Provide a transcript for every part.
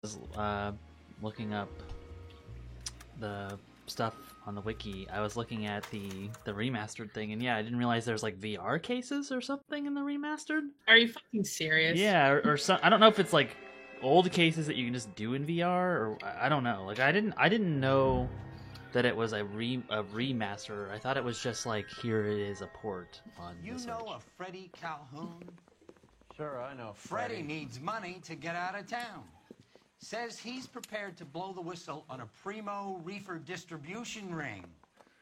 was looking up the stuff on the wiki, I was looking at the remastered thing, and yeah, I didn't realize there's like VR cases or something in the remastered. Are you fucking serious? Yeah, or some. I don't know if it's like old cases that you can just do in VR, or I don't know. Like I didn't know that it was a remaster. I thought it was just like here it is a port on. You the know Switch. a Freddie Calhoun? Sure, I know. Freddie needs money to get out of town. Says he's prepared to blow the whistle on a primo reefer distribution ring.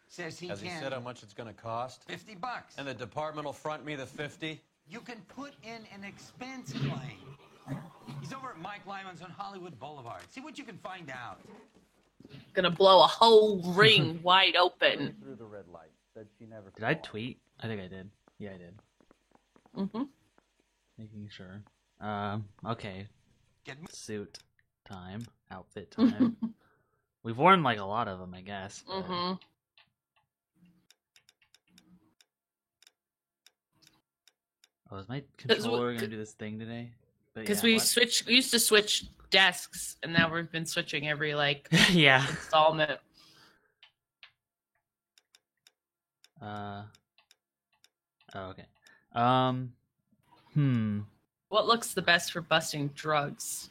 Says he Has he can. said how much it's going to cost? $50. And the department will front me the 50? You can put in an expense claim. He's over at Mike Lyman's on Hollywood Boulevard. See what you can find out. Gonna blow a whole ring wide open. Through the red light. Said she never Did I tweet? I think I did. Yeah, I did. Mm-hmm. Making sure. Okay. Get me. Suit time. Outfit time. We've worn like a lot of them, I guess. but- Mm-hmm. Oh, is my controller gonna do this thing today? But Because yeah, we what? we used to switch desks, and now we've been switching every like Yeah. installment. Oh, okay. Hmm. What looks the best for busting drugs?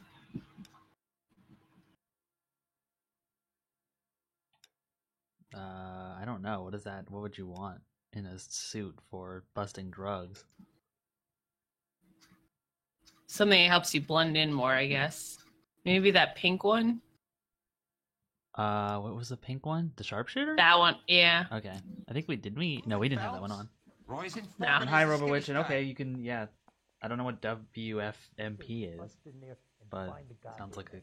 I don't know. What is that? What would you want in a suit for busting drugs? Something that helps you blend in more, I guess. Maybe that pink one. What was the pink one? The sharpshooter? That one, yeah. Okay. I think we did. No, we didn't have that one on. Roy's in No. Florida. Hi, He's a Robowitch, skittish and guy. okay, you can. Yeah, I don't know what WFMP is, but sounds like a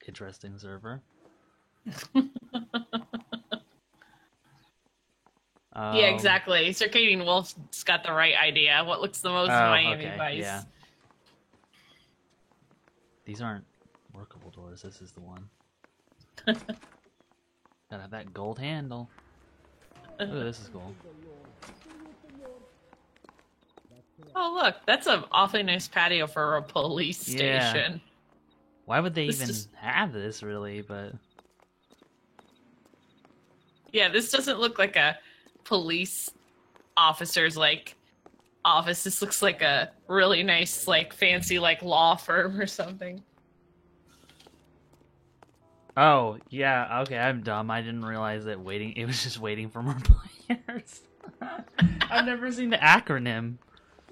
interesting server. Yeah, exactly. Circadian Wolf's got the right idea. What looks the most Miami okay, Vice? yeah. These aren't workable doors. This is the one. Gotta have that gold handle. Ooh, this is cool. Oh, look, that's an awfully nice patio for a police Yeah. station. Why would they This even just- have this, really? But Yeah, this doesn't look like a police officer's like office. This looks like a really nice, like fancy, like law firm or something. oh yeah, okay, I'm dumb. I didn't realize that it was just waiting for more players. I've never seen the acronym.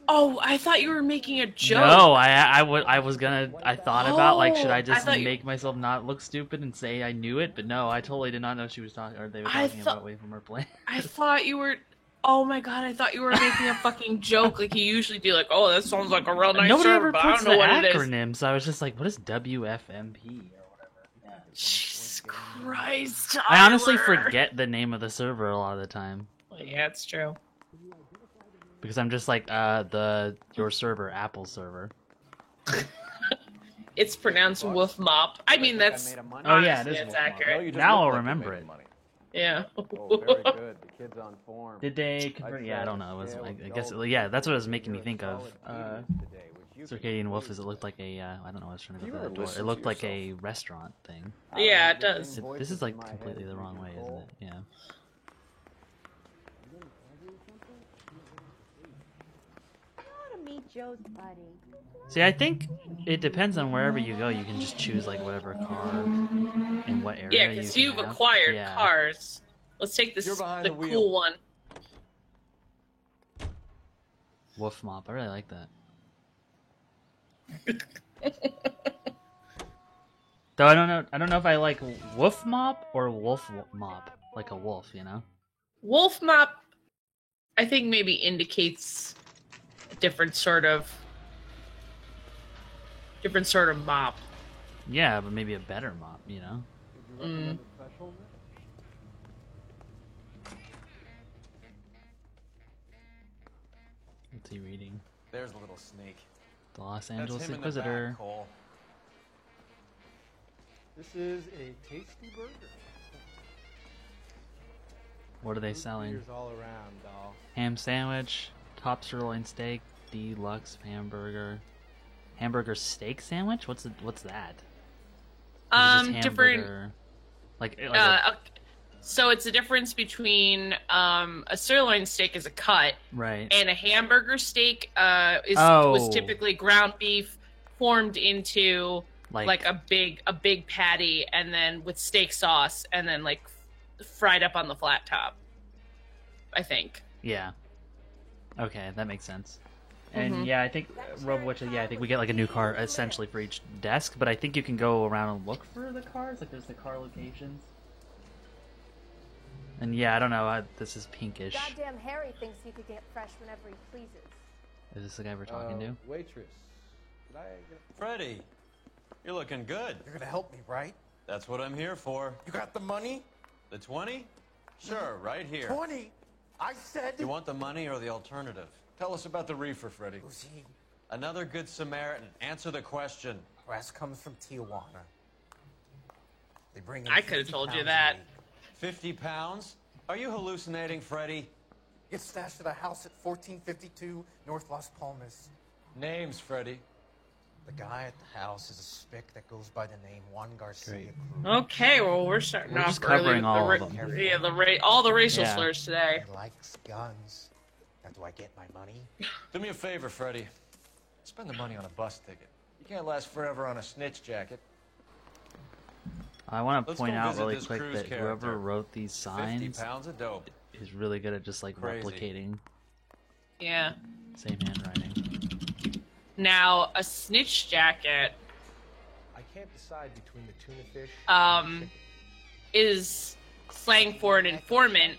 Oh, I thought you were making a joke. No, I was gonna. I thought about like, should I I just thought you- make myself not look stupid and say I knew it? But no, I totally did not know she was talking. Or they were I talking thought- about waiting for more players. I thought you were. Oh my god, I thought you were making a fucking joke like you usually do. Like, oh, that sounds like a real nice Nobody server, ever but I puts don't know the what it is. acronym, so I was just like, what is WFMP or whatever? Yeah. Jesus Christ. I honestly Tyler. forget the name of the server a lot of the time Yeah, it's true. because I'm just like your server, Apple server. It's pronounced Wolf Mop. I mean, that's. Oh, yeah, it honestly, is it's Wolf Mop. accurate. Now I'll remember it. Yeah. Oh, very good. The kid's on form. Did they convert? Yeah, I don't know. It was, I guess, yeah, that's what it was making me think of. Circadian Wolf, is it looked like a, I don't know, I was trying to go for that door. It looked like a restaurant thing. Yeah, it does. This is like completely the wrong way, isn't it? Yeah. To meet Joe's buddy. See, I think it depends on wherever you go. You can just choose like whatever car in what area. Yeah, because you you've can have. acquired Yeah. cars. Let's take this You're behind the the wheel. cool one. Wolf Mop. I really like that. Though I don't know. I don't know if I like Wolf Mop or Wolf Mop, like a wolf. You know. Wolf Mop, I think maybe indicates a different sort of mop. Yeah, but maybe a better mop. You know. Mm. What's he reading? There's a little snake. The Los That's Angeles him Inquisitor. in the back, Cole. This is a tasty burger. What are they Root selling? beers all around, doll. Ham sandwich, top sirloin steak, deluxe hamburger, hamburger steak sandwich. What's that? Different. Hamburger? Like So it's a difference between a sirloin steak is a cut, right. and a hamburger steak was typically ground beef formed into like a big patty, and then with steak sauce, and then like fried up on the flat top. I think. Yeah. Okay, that makes sense. And yeah, I think RoboWitch. Yeah, I think we get like a new car essentially for each desk, but I think you can go around and look for the cars. Like there's the car locations. And yeah, I don't know. This is pinkish. Goddamn Harry thinks he could get fresh whenever he pleases. Is this the guy we're talking to? Waitress. Could I get... Freddie, you're looking good. You're gonna help me, right? That's what I'm here for. You got the money? The 20? Sure, right here. 20? I said... You want the money or the alternative? Tell us about the reefer, Freddie. Who's he? Another good Samaritan. Answer the question. Grass comes from Tijuana. They bring in I could have 50 told you pounds that. a week. 50 pounds? Are you hallucinating, Freddie? Gets stashed at a house at 1452 North Las Palmas. Names, Freddie. The guy at the house is a spick that goes by the name Juan Garcia Great. Cruz. Okay, well we're starting We're off just early covering with all the of them. Yeah, all the racial Yeah. slurs today. He likes guns. Now, do I get my money? Do me a favor, Freddie. Spend the money on a bus ticket. You can't last forever on a snitch jacket. I want to Let's point go out visit really this quick Cruz that whoever character. wrote these 50 signs pounds of dope. is really good at just like Crazy. replicating Yeah. same handwriting. Now a snitch jacket I can't decide between the tuna fish is slang for an informant.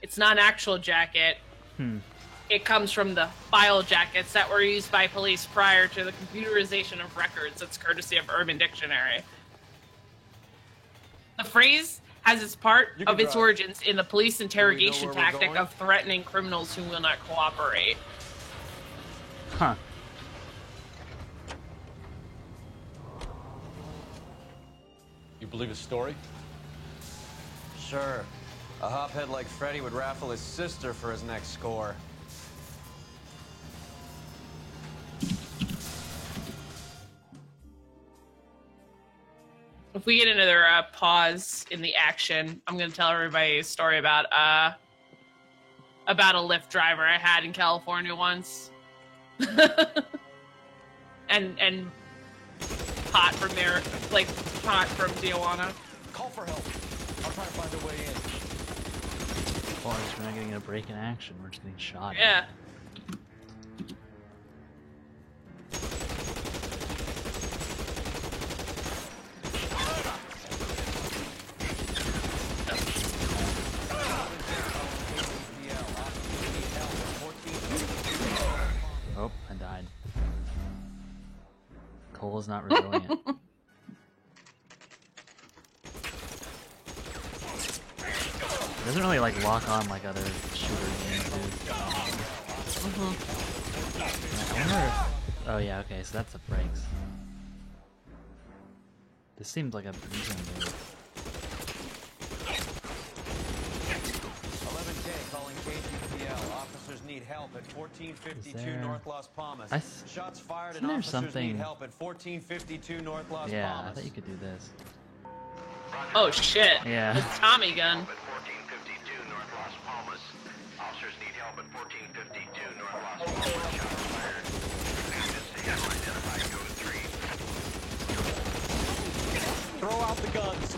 It's not an actual jacket. It comes from the file jackets that were used by police prior to the computerization of records. That's courtesy of Urban Dictionary. The phrase has its part You of can its drive. origins in the police interrogation where we're tactic going? of threatening criminals who will not cooperate. Huh. You believe his story? Sure. A hophead like Freddie would raffle his sister for his next score. If we get another pause in the action, I'm going to tell everybody a story about a Lyft driver I had in California once, and pot from there, like pot from Tijuana. Call for help. I'll try to find a way in. Boys, we're not getting a break in action. We're just getting shot. Yeah. Oh, I died. Cole is not resilient. It doesn't really like lock on like other shooter games do. I wonder if... Oh yeah, okay, so that's the brakes. This seems like a breathing move. 11K calling KGPL. Officers need help at 1452 Is there- North Las Palmas. Shots fired Isn't and there officers something- need help at 1452 North Las Yeah, I Palmas. thought you could do this. Oh shit. Yeah. It's Tommy gun. At 1452 North Las Palmas. Officers need help at 1452 North Las Palmas. Shots fired. Unidentified code 3. Throw out the guns.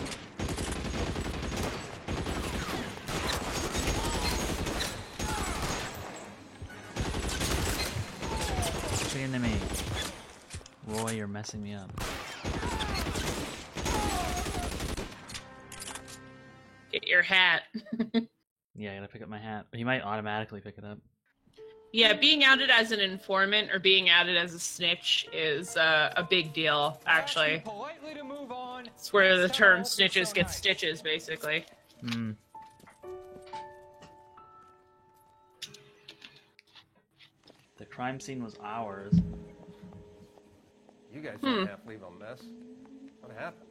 Push into me. Roy, you're messing me up. Get your hat. Yeah, I gotta pick up my hat. He might automatically pick it up. Yeah, being outed as an informant or being outed as a snitch is a big deal, actually. Politely to move on. It's where the term snitches get stitches, basically. Hmm. The crime scene was ours. You guys don't have to leave a mess. What happened?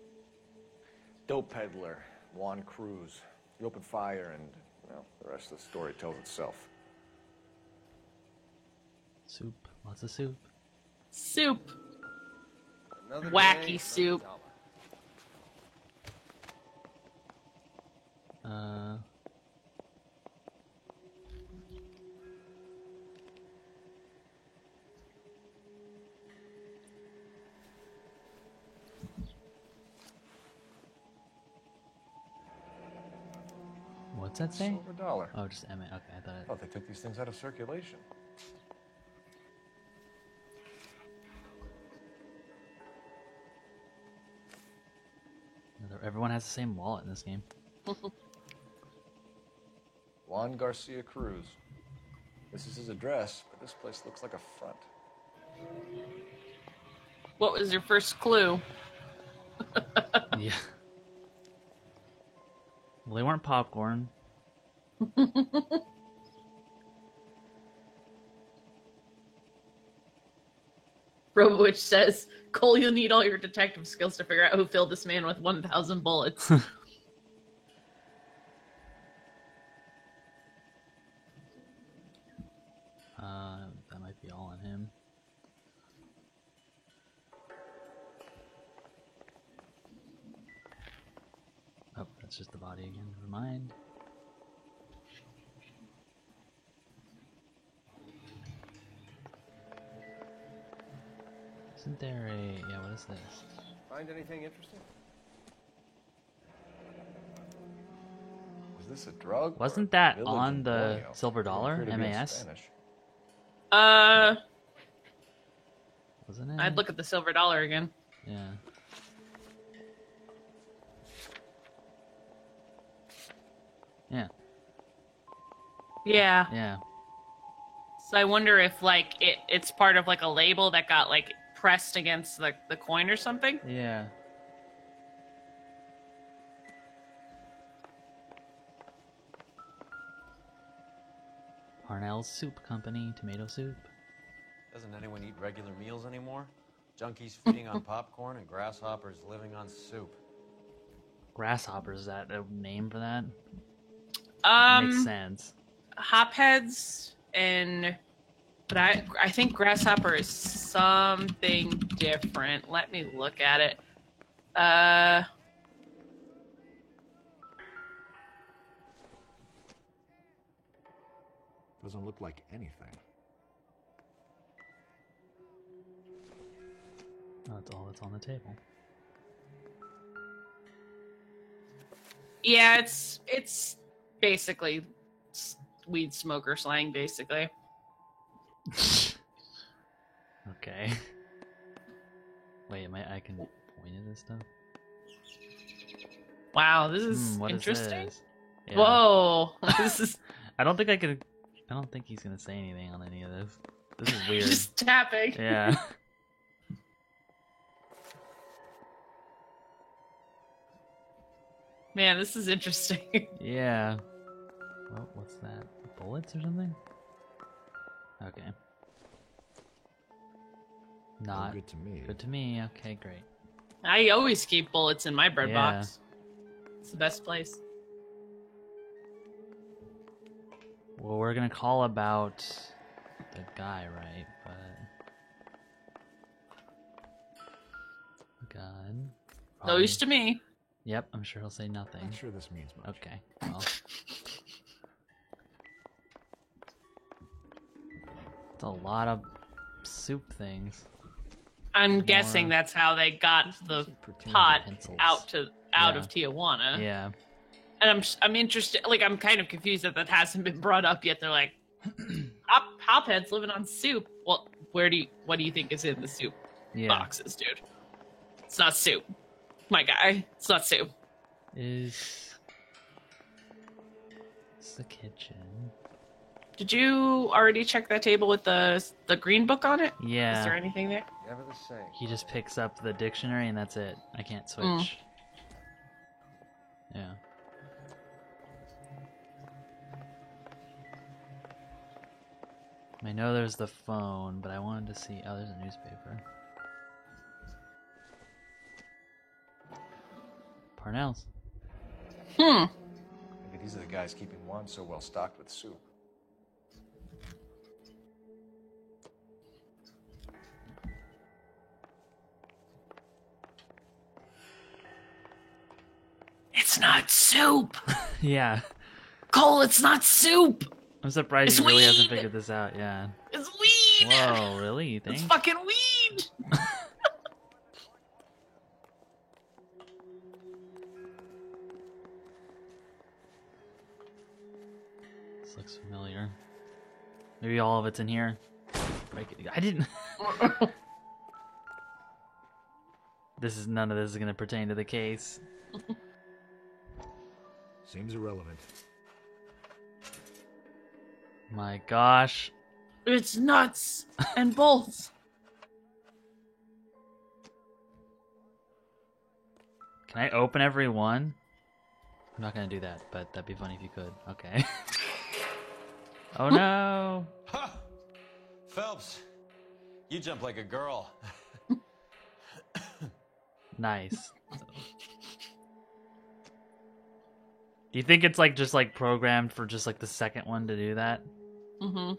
Dope peddler, Juan Cruz. He opened fire and, well, the rest of the story tells itself. Soup. Lots of soup. Soup. Another Wacky day, soup. another What's that say? Silver dollar. Oh, just MA. Okay, I thought it. Oh, they took these things out of circulation. Everyone has the same wallet in this game. Juan Garcia Cruz. This is his address, but this place looks like a front. What was your first clue? Yeah. Well, they weren't popcorn. Robowitch says, Cole, you'll need all your detective skills to figure out who filled this man with 1,000 bullets. That might be all on him. Oh, that's just the body again. Never mind. Isn't there a... Yeah, what is this? Find anything interesting? Is this a drug? Wasn't or that village on in the Borneo? silver dollar? Appear to be in MAS? Spanish. Wasn't it? I'd look at the silver dollar again. Yeah. Yeah. Yeah. Yeah. So I wonder if like it's part of like a label that got like pressed against the coin or something. Yeah. Parnell's Soup Company, tomato soup. Doesn't anyone eat regular meals anymore? Junkies feeding on popcorn and grasshoppers living on soup. Grasshoppers, is that a name for that? Makes sense. Hopheads but I think grasshopper is something different. Let me look at it. Doesn't look like anything. Oh, that's all that's on the table. Yeah, it's basically weed smoker slang, basically. Okay. Wait, I can point at this stuff? Wow, this is What interesting. Is this? Yeah. Whoa, this is. I don't think he's gonna say anything on any of this. This is weird. Just tapping. Yeah. Man, this is interesting. Yeah. Oh, what's that? Bullets or something? Okay. Not good to me. Good to me. Okay, great. I always keep bullets in my bread Yeah. box. It's the best place. Well, we're gonna call about the guy, right? But gun. No use to me. Yep, I'm sure he'll say nothing. Not sure this means much. Okay. Well. It's a lot of soup things. I'm guessing that's how they got the pot out of Tijuana. Yeah. And I'm interested. Like, I'm kind of confused that hasn't been brought up yet. They're like, hopheads living on soup. Well, what do you think is in the soup boxes, dude? It's not soup, my guy. It's not soup. It's the kitchen. Did you already check that table with the green book on it? Yeah. Is there anything there? Never the same. He just picks up the dictionary and that's it. I can't switch. Yeah. I know there's the phone, but I wanted to see... Oh, there's a newspaper. Parnell's. Maybe these are the guys keeping Juan so well stocked with soup. It's not soup. Yeah. Cole, it's not soup. I'm surprised It's he really hasn't weed. figured this out. Yeah. It's weed. Whoa, really? You think? It's fucking weed. This looks familiar. Maybe all of it's in here. Break it. I didn't. None of this is gonna pertain to the case. Seems irrelevant. My gosh. It's nuts and bolts. Can I open every one? I'm not gonna do that, but that'd be funny if you could. Okay. Oh no. Ha! Phelps, you jump like a girl. Nice. Do you think it's like just like programmed for just like the second one to do that? Mm-hmm.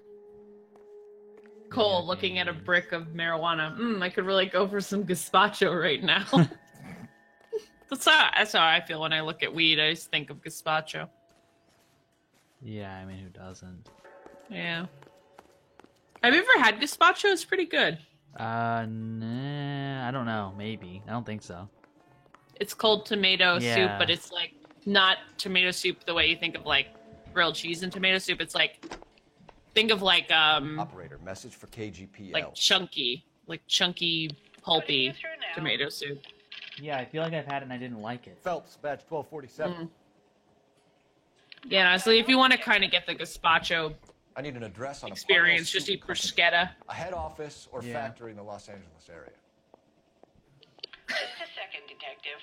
Cole looking at a brick of marijuana. I could really go for some gazpacho right now. That's how I feel when I look at weed. I just think of gazpacho. Yeah, I mean, who doesn't? Yeah. Have you ever had gazpacho? It's pretty good. Nah, I don't know. Maybe. I don't think so. It's cold tomato soup, Yeah. but it's like not tomato soup the way you think of like grilled cheese and tomato soup. It's like, think of like Operator, message for KGPL. like chunky, pulpy tomato soup. Yeah, I feel like I've had it and I didn't like it. Phelps, badge 1247. Yeah, honestly, if you want to kind of get the gazpacho I need an address on experience, a just eat company, bruschetta. a head office or Yeah. factory in the Los Angeles area. Just a second, Detective.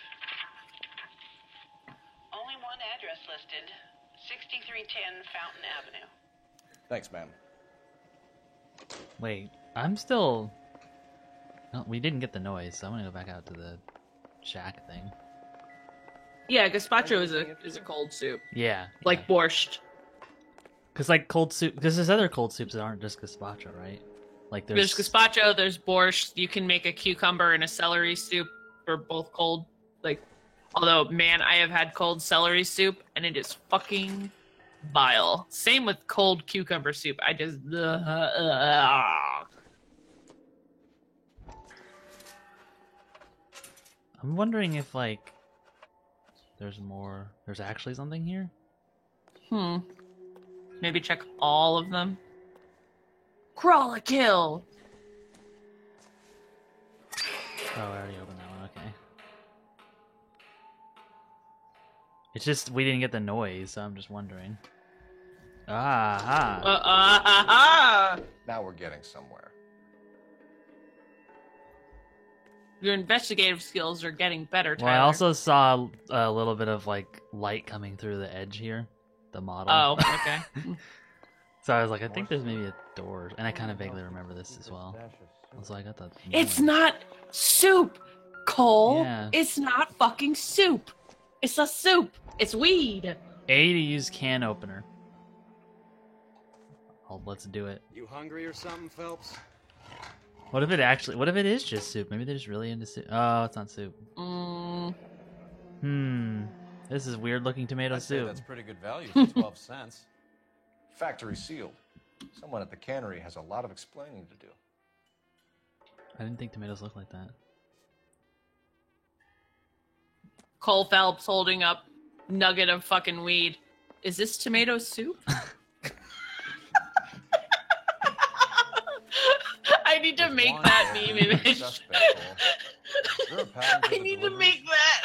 Only one address listed. 6310 Fountain Avenue. Thanks, ma'am. Wait, I'm still... No, we didn't get the noise, so I'm gonna go back out to the shack thing. Yeah, gazpacho is a cold soup, Yeah. like borscht. Because like cold soup... Because there's other cold soups that aren't just gazpacho, right? Like There's gazpacho, there's borscht. You can make a cucumber and a celery soup for both cold. Like, although, man, I have had cold celery soup and it is fucking vile. Same with cold cucumber soup. I just. I'm wondering if like there's more. There's actually something here. Maybe check all of them. Crawl a kill. Oh, I already opened that one. Okay. It's just we didn't get the noise, so I'm just wondering. Ah. Now we're getting somewhere. Your investigative skills are getting better, Tyler. Well, I also saw a little bit of like light coming through the edge here, the model. Oh, okay. So I was like, I think there's maybe a door, and I kind of vaguely remember this as well. So I got that. It's not soup, Cole. Yeah. It's not fucking soup. It's a soup. It's weed. A to use can opener. Oh, let's do it. You hungry or something, Phelps? What if it is just soup? Maybe they're just really into soup. Oh, it's not soup. This is weird looking tomato I'd say soup. that's pretty good value for 12 cents. Factory sealed. Someone at the cannery has a lot of explaining to do. I didn't think tomatoes looked like that. Cole Phelps holding up nugget of fucking weed. Is this tomato soup? I need to make that meme image. I need to make that.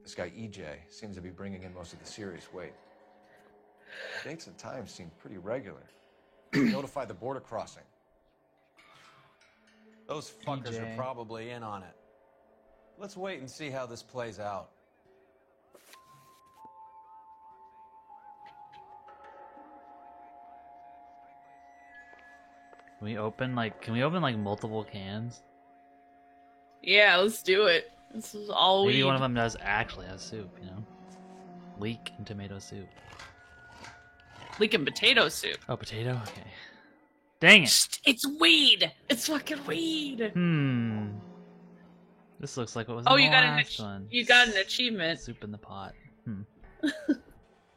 This guy EJ seems to be bringing in most of the serious weight. Dates and times seem pretty regular. Notify the border crossing. Those fuckers PJ. are probably in on it. Let's wait and see how this plays out. Can we open like multiple cans? Yeah, let's do it. This is all Maybe weed. one of them does actually have soup, you know? Leek and tomato soup. Leek and potato soup. Oh, potato? Okay. Dang it! It's weed. It's fucking weed. This looks like what was Oh, in you the got last one. you got an achievement. Soup in the pot.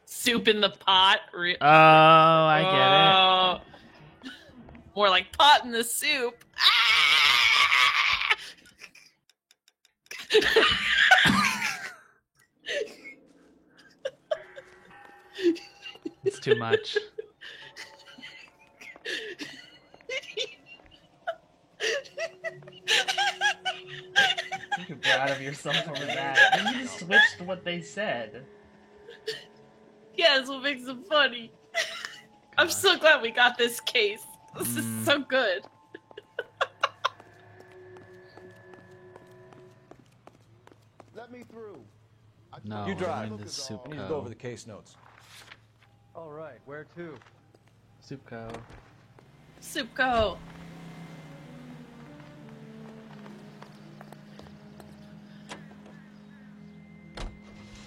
Soup in the pot. Oh, I get it. More like pot in the soup. It's too much. You're proud of yourself over that. You just switched what they said. Yeah, that's what makes it funny. I'm so glad we got this case. This is so good. Let me through. No, You drive. we're in the Soup I need to Co. go over the case notes. All right, where to? Soup Co. Soup Co.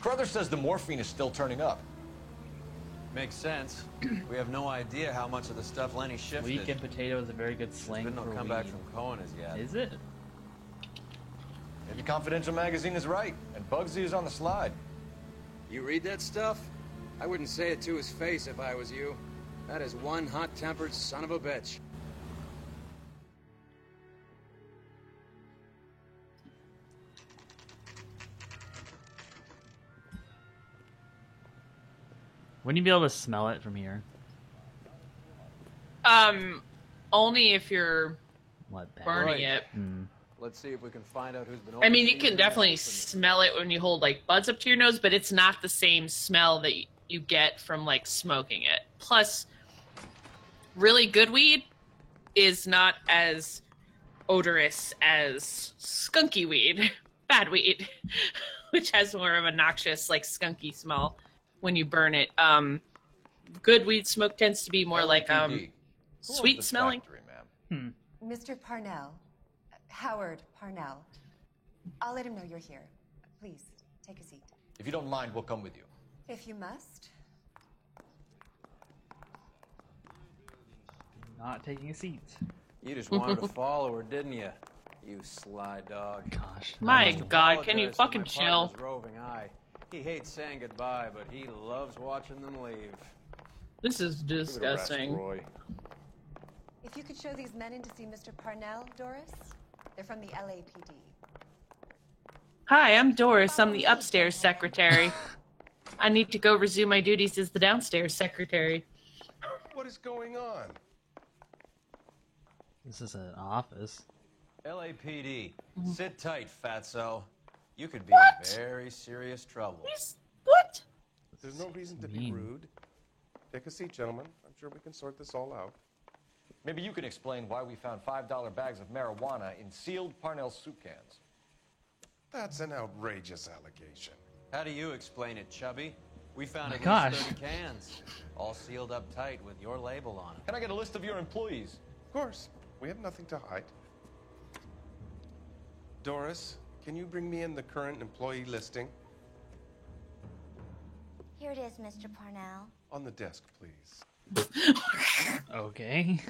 Crothers says the morphine is still turning up. Makes sense. We have no idea how much of the stuff Lenny shifted. Week and potato is a very good slang There's been no for comeback weed. from Cohen as yet. Is it? Maybe Confidential magazine is right, and Bugsy is on the slide. You read that stuff? I wouldn't say it to his face if I was you. That is one hot-tempered son of a bitch. Wouldn't you be able to smell it from here? Only if you're What? Bad? burning it. Let's see if we can find out who's been. I mean, you overseeing can the definitely mess. smell it when you hold like buds up to your nose, but it's not the same smell that you get from like smoking it. Plus, really good weed is not as odorous as skunky weed, bad weed, which has more of a noxious, like skunky smell when you burn it. Good weed smoke tends to be more like sweet smelling. Mr. Parnell, Howard Parnell. I'll let him know you're here. Please, take a seat. If you don't mind, we'll come with you. If you must. Not taking a seat. You just wanted to follow her, didn't you? You sly dog. Gosh. My I God, can you apologize for fucking my chill? partner's roving eye. He hates saying goodbye, but he loves watching them leave. This is disgusting. Roy. If you could show these men in to see Mr. Parnell, Doris. They're from the LAPD. Hi, I'm Doris. I'm the upstairs secretary. I need to go resume my duties as the downstairs secretary. What is going on? This is an office. LAPD, Mm-hmm. sit tight, fatso. You could be What? in very serious trouble. What? There's no reason to be mean? rude. Take a seat, gentlemen. I'm sure we can sort this all out. Maybe you can explain why we found $5 bags of marijuana in sealed Parnell soup cans. That's an outrageous allegation. How do you explain it, Chubby? We found My at gosh. least 30 cans, all sealed up tight with your label on them. Can I get a list of your employees? Of course. We have nothing to hide. Doris, can you bring me in the current employee listing? Here it is, Mr. Parnell. On the desk, please. Okay.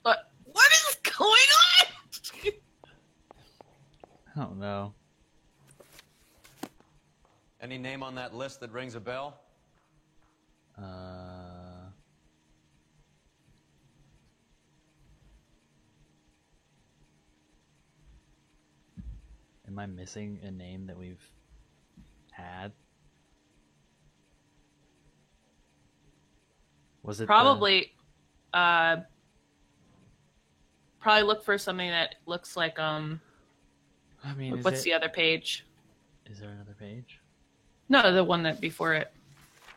What is going on? I don't know. Any name on that list that rings a bell? Am I missing a name that we've had? Was it Probably, probably look for something that looks like I mean, what's the other page? Is there another page? No, the one that before it.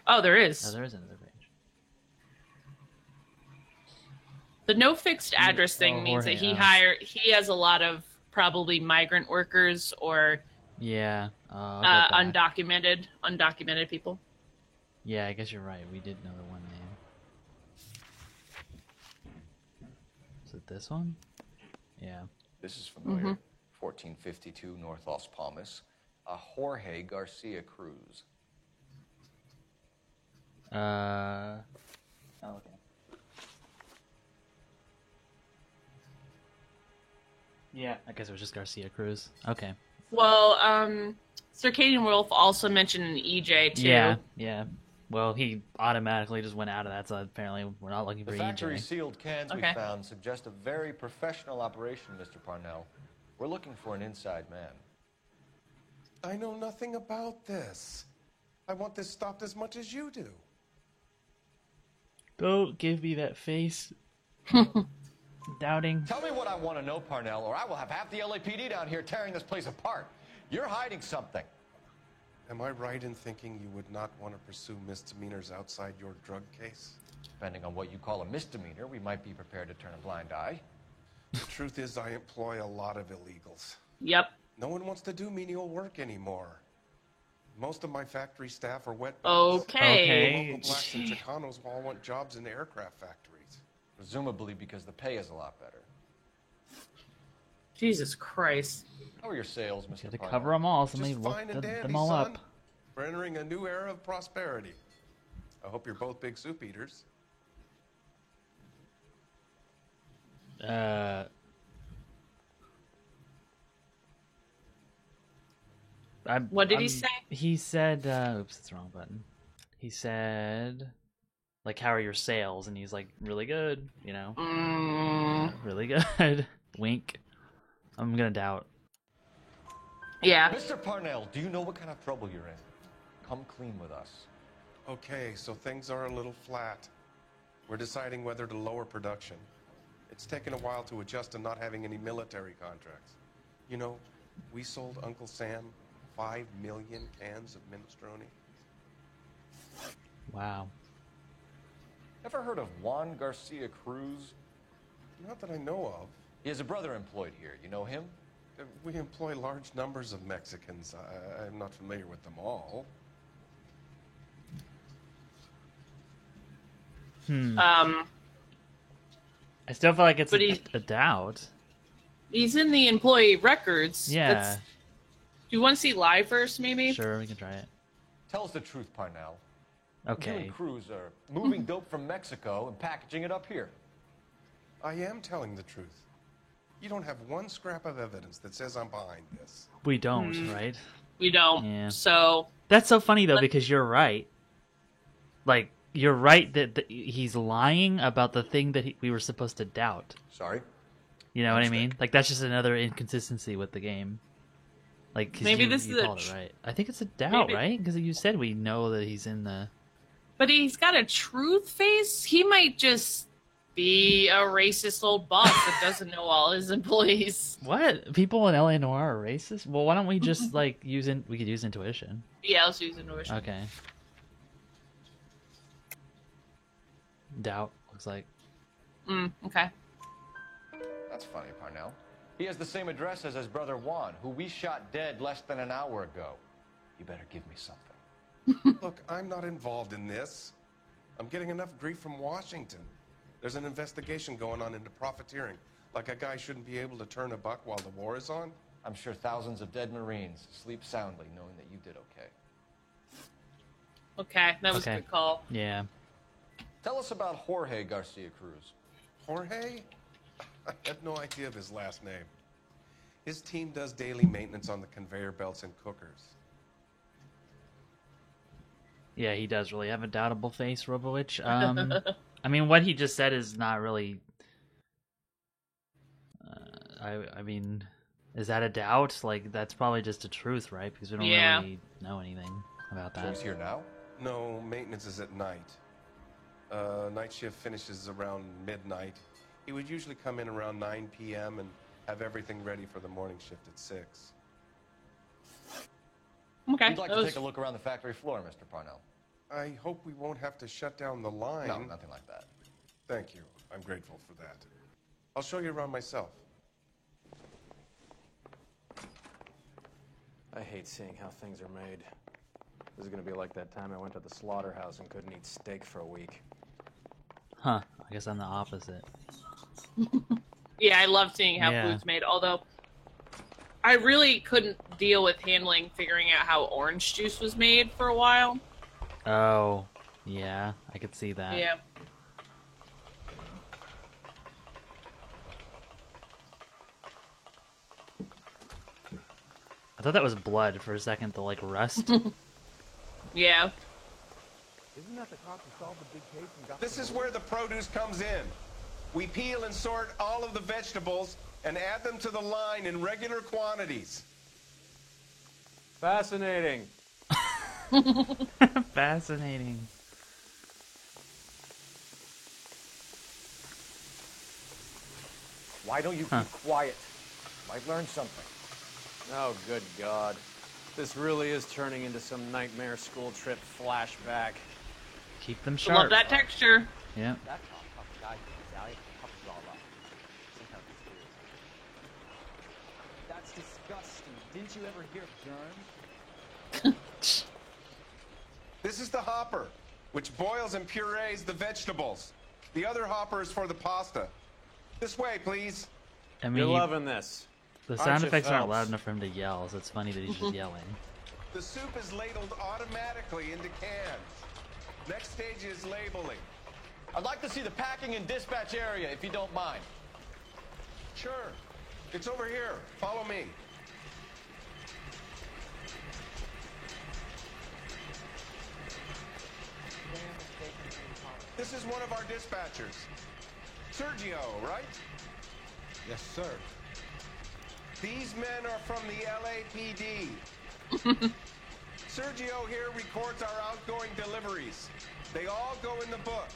Oh, there is. Oh, there is another page. The no fixed address thing means that he has a lot of probably migrant workers or Yeah. I'll go back. undocumented people. Yeah, I guess you're right. We did know the one name. Is it this one? Yeah. This is familiar. 1452 North Las Palmas. Jorge Garcia Cruz. Oh, okay. Yeah, I guess it was just Garcia Cruz. Okay. Well, Circadian Wolf also mentioned an EJ too. Yeah. Well, he automatically just went out of that, so apparently we're not looking for The EJ. factory sealed cans we found suggest a very professional operation, Mr. Parnell. We're looking for an inside man. I know nothing about this. I want this stopped as much as you do. Don't give me that face. Doubting. Tell me what I want to know, Parnell, or I will have half the LAPD down here tearing this place apart. You're hiding something. Am I right in thinking you would not want to pursue misdemeanors outside your drug case? Depending on what you call a misdemeanor, we might be prepared to turn a blind eye. The truth is, I employ a lot of illegals. Yep. No one wants to do menial work anymore. Most of my factory staff are wet. Okay. Local blacks and Chicanos all want jobs in aircraft factories. Presumably because the pay is a lot better. Jesus Christ. How are your sales, Mr. Got to Parnell? cover them all. Somebody Just look fine and dandy, them all son. up. We're entering a new era of prosperity. I hope you're both big soup eaters. What did he say? He said, oops, it's the wrong button. He said, like, how are your sales? And he's like, really good, you know? Really good. Wink. I'm gonna doubt. Yeah. Mr. Parnell, do you know what kind of trouble you're in? Come clean with us. Okay, so things are a little flat. We're deciding whether to lower production. It's taken a while to adjust to not having any military contracts. You know, we sold Uncle Sam 5 million cans of minestrone. Wow. Ever heard of Juan Garcia Cruz? Not that I know of. He has a brother employed here. You know him? We employ large numbers of Mexicans. I'm not familiar with them all. I still feel like it's a doubt. He's in the employee records. Yeah. Do you want to see live first, maybe? Sure, we can try it. Tell us the truth, Parnell. Okay. You and Cruz are moving dope from Mexico and packaging it up here. I am telling the truth. You don't have one scrap of evidence that says I'm behind this. We don't, right? We don't. Yeah. So that's so funny though, because you're right. Like, you're right that he's lying about the thing that we were supposed to doubt. Sorry? You know what I mean? Like, that's just another inconsistency with the game. Like, 'cause maybe you this is a called it right. I think it's a doubt, right? Because you said we know that he's in the. But he's got a truth face. He might just be a racist old boss that doesn't know all his employees. What? People in LA Noire are racist? Well, why don't we just like we could use intuition. Yeah, let's use intuition. Okay. Doubt looks like. Okay. That's funny, Parnell. He has the same address as his brother Juan, who we shot dead less than an hour ago. You better give me something. Look, I'm not involved in this. I'm getting enough grief from Washington. There's an investigation going on into profiteering. Like a guy shouldn't be able to turn a buck while the war is on. I'm sure thousands of dead Marines sleep soundly knowing that you did okay. Okay, that was a good call. Yeah. Tell us about Jorge Garcia Cruz. Jorge? I had no idea of his last name. His team does daily maintenance on the conveyor belts and cookers. Yeah, he does really have a doubtable face, Robowitch. I mean, what he just said is not really. I mean, is that a doubt? Like, that's probably just a truth, right? Because we don't really know anything about that. So he's here now? No, maintenance is at night. Night shift finishes around midnight. He would usually come in around 9 p.m. and have everything ready for the morning shift at 6. Okay. We'd like to take a look around the factory floor, Mr. Parnell. I hope we won't have to shut down the line. No, nothing like that. Thank you. I'm grateful for that. I'll show you around myself. I hate seeing how things are made. This is gonna be like that time I went to the slaughterhouse and couldn't eat steak for a week. Huh. I guess I'm the opposite. Yeah, I love seeing how food's made, although I really couldn't deal with figuring out how orange juice was made for a while. Oh, yeah, I could see that. Yeah. I thought that was blood for a second, the, like, rust. Yeah. Isn't that the cop who solved the big case and got This is where the produce comes in. We peel and sort all of the vegetables and add them to the line in regular quantities. Fascinating. Fascinating. Why don't you keep quiet? Might learn something. Oh, good God. This really is turning into some nightmare school trip flashback. Keep them sharp. Love that texture. Yeah. That's disgusting. Didn't you ever hear of germs? This is the hopper, which boils and purees the vegetables. The other hopper is for the pasta. This way, please. I mean, You're loving this. The Aren't sound you, effects aren't Phelps? loud enough for him to yell, so it's funny that he's just yelling. The soup is ladled automatically into cans. Next stage is labeling. I'd like to see the packing and dispatch area, if you don't mind. Sure. It's over here. Follow me. This is one of our dispatchers. Sergio, right? Yes, sir. These men are from the LAPD. Sergio here records our outgoing deliveries. They all go in the book.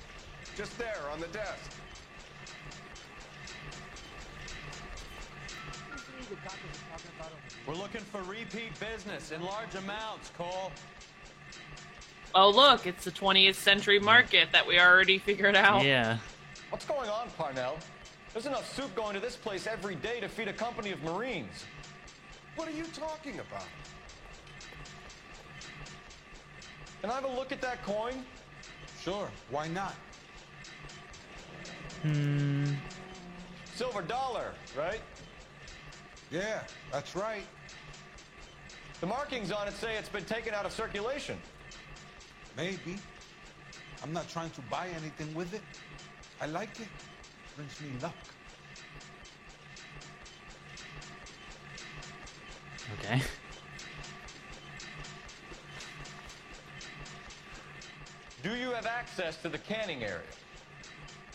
Just there on the desk. We're looking for repeat business in large amounts, Cole. Oh, look, it's the 20th century market that we already figured out. Yeah. What's going on, Parnell? There's enough soup going to this place every day to feed a company of Marines. What are you talking about? Can I have a look at that coin? Sure, why not? Silver dollar, right? Yeah, that's right. The markings on it say it's been taken out of circulation. Maybe. I'm not trying to buy anything with it. I like it. Brings me luck. Okay. Do you have access to the canning area?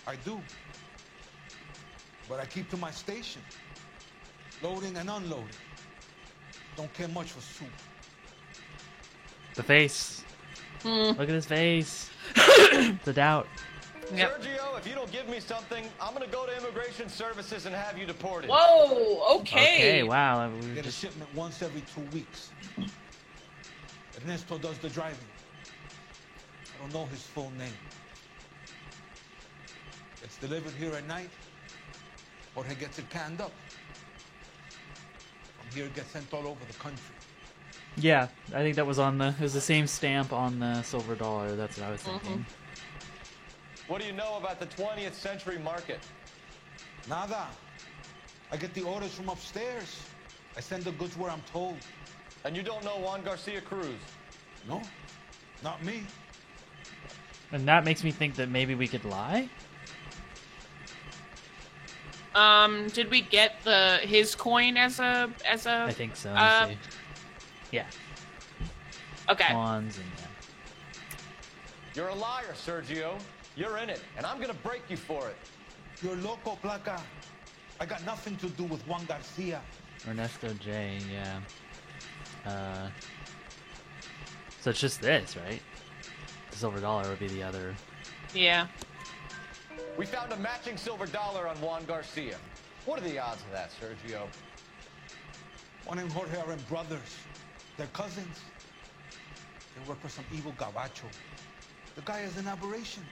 I do. But I keep to my station. Loading and unloading. Don't care much for soup. The face. Look at his face. It's a doubt. Yep. Sergio, if you don't give me something, I'm gonna go to Immigration Services and have you deported. Whoa, okay. Okay, wow. Get a shipment once every 2 weeks. Ernesto does the driving. I don't know his full name. It's delivered here at night. Jorge gets it canned up. From here it gets sent all over the country. Yeah, I think that was on the. It was the same stamp on the silver dollar. That's what I was thinking. What do you know about the 20th century market? Nada. I get the orders from upstairs. I send the goods where I'm told. And you don't know Juan Garcia Cruz? No, not me. And that makes me think that maybe we could lie. Did we get his coin as a? I think so. Let's see. Yeah. Okay. Wands and You're a liar, Sergio. You're in it, and I'm gonna break you for it. You're loco, Placa. I got nothing to do with Juan Garcia. Ernesto J. Yeah. So it's just this, right? The silver dollar would be the other. Yeah. We found a matching silver dollar on Juan Garcia. What are the odds of that, Sergio? Juan and Jorge are brothers. They're cousins. They work for some evil gabacho. The guy is an aberration.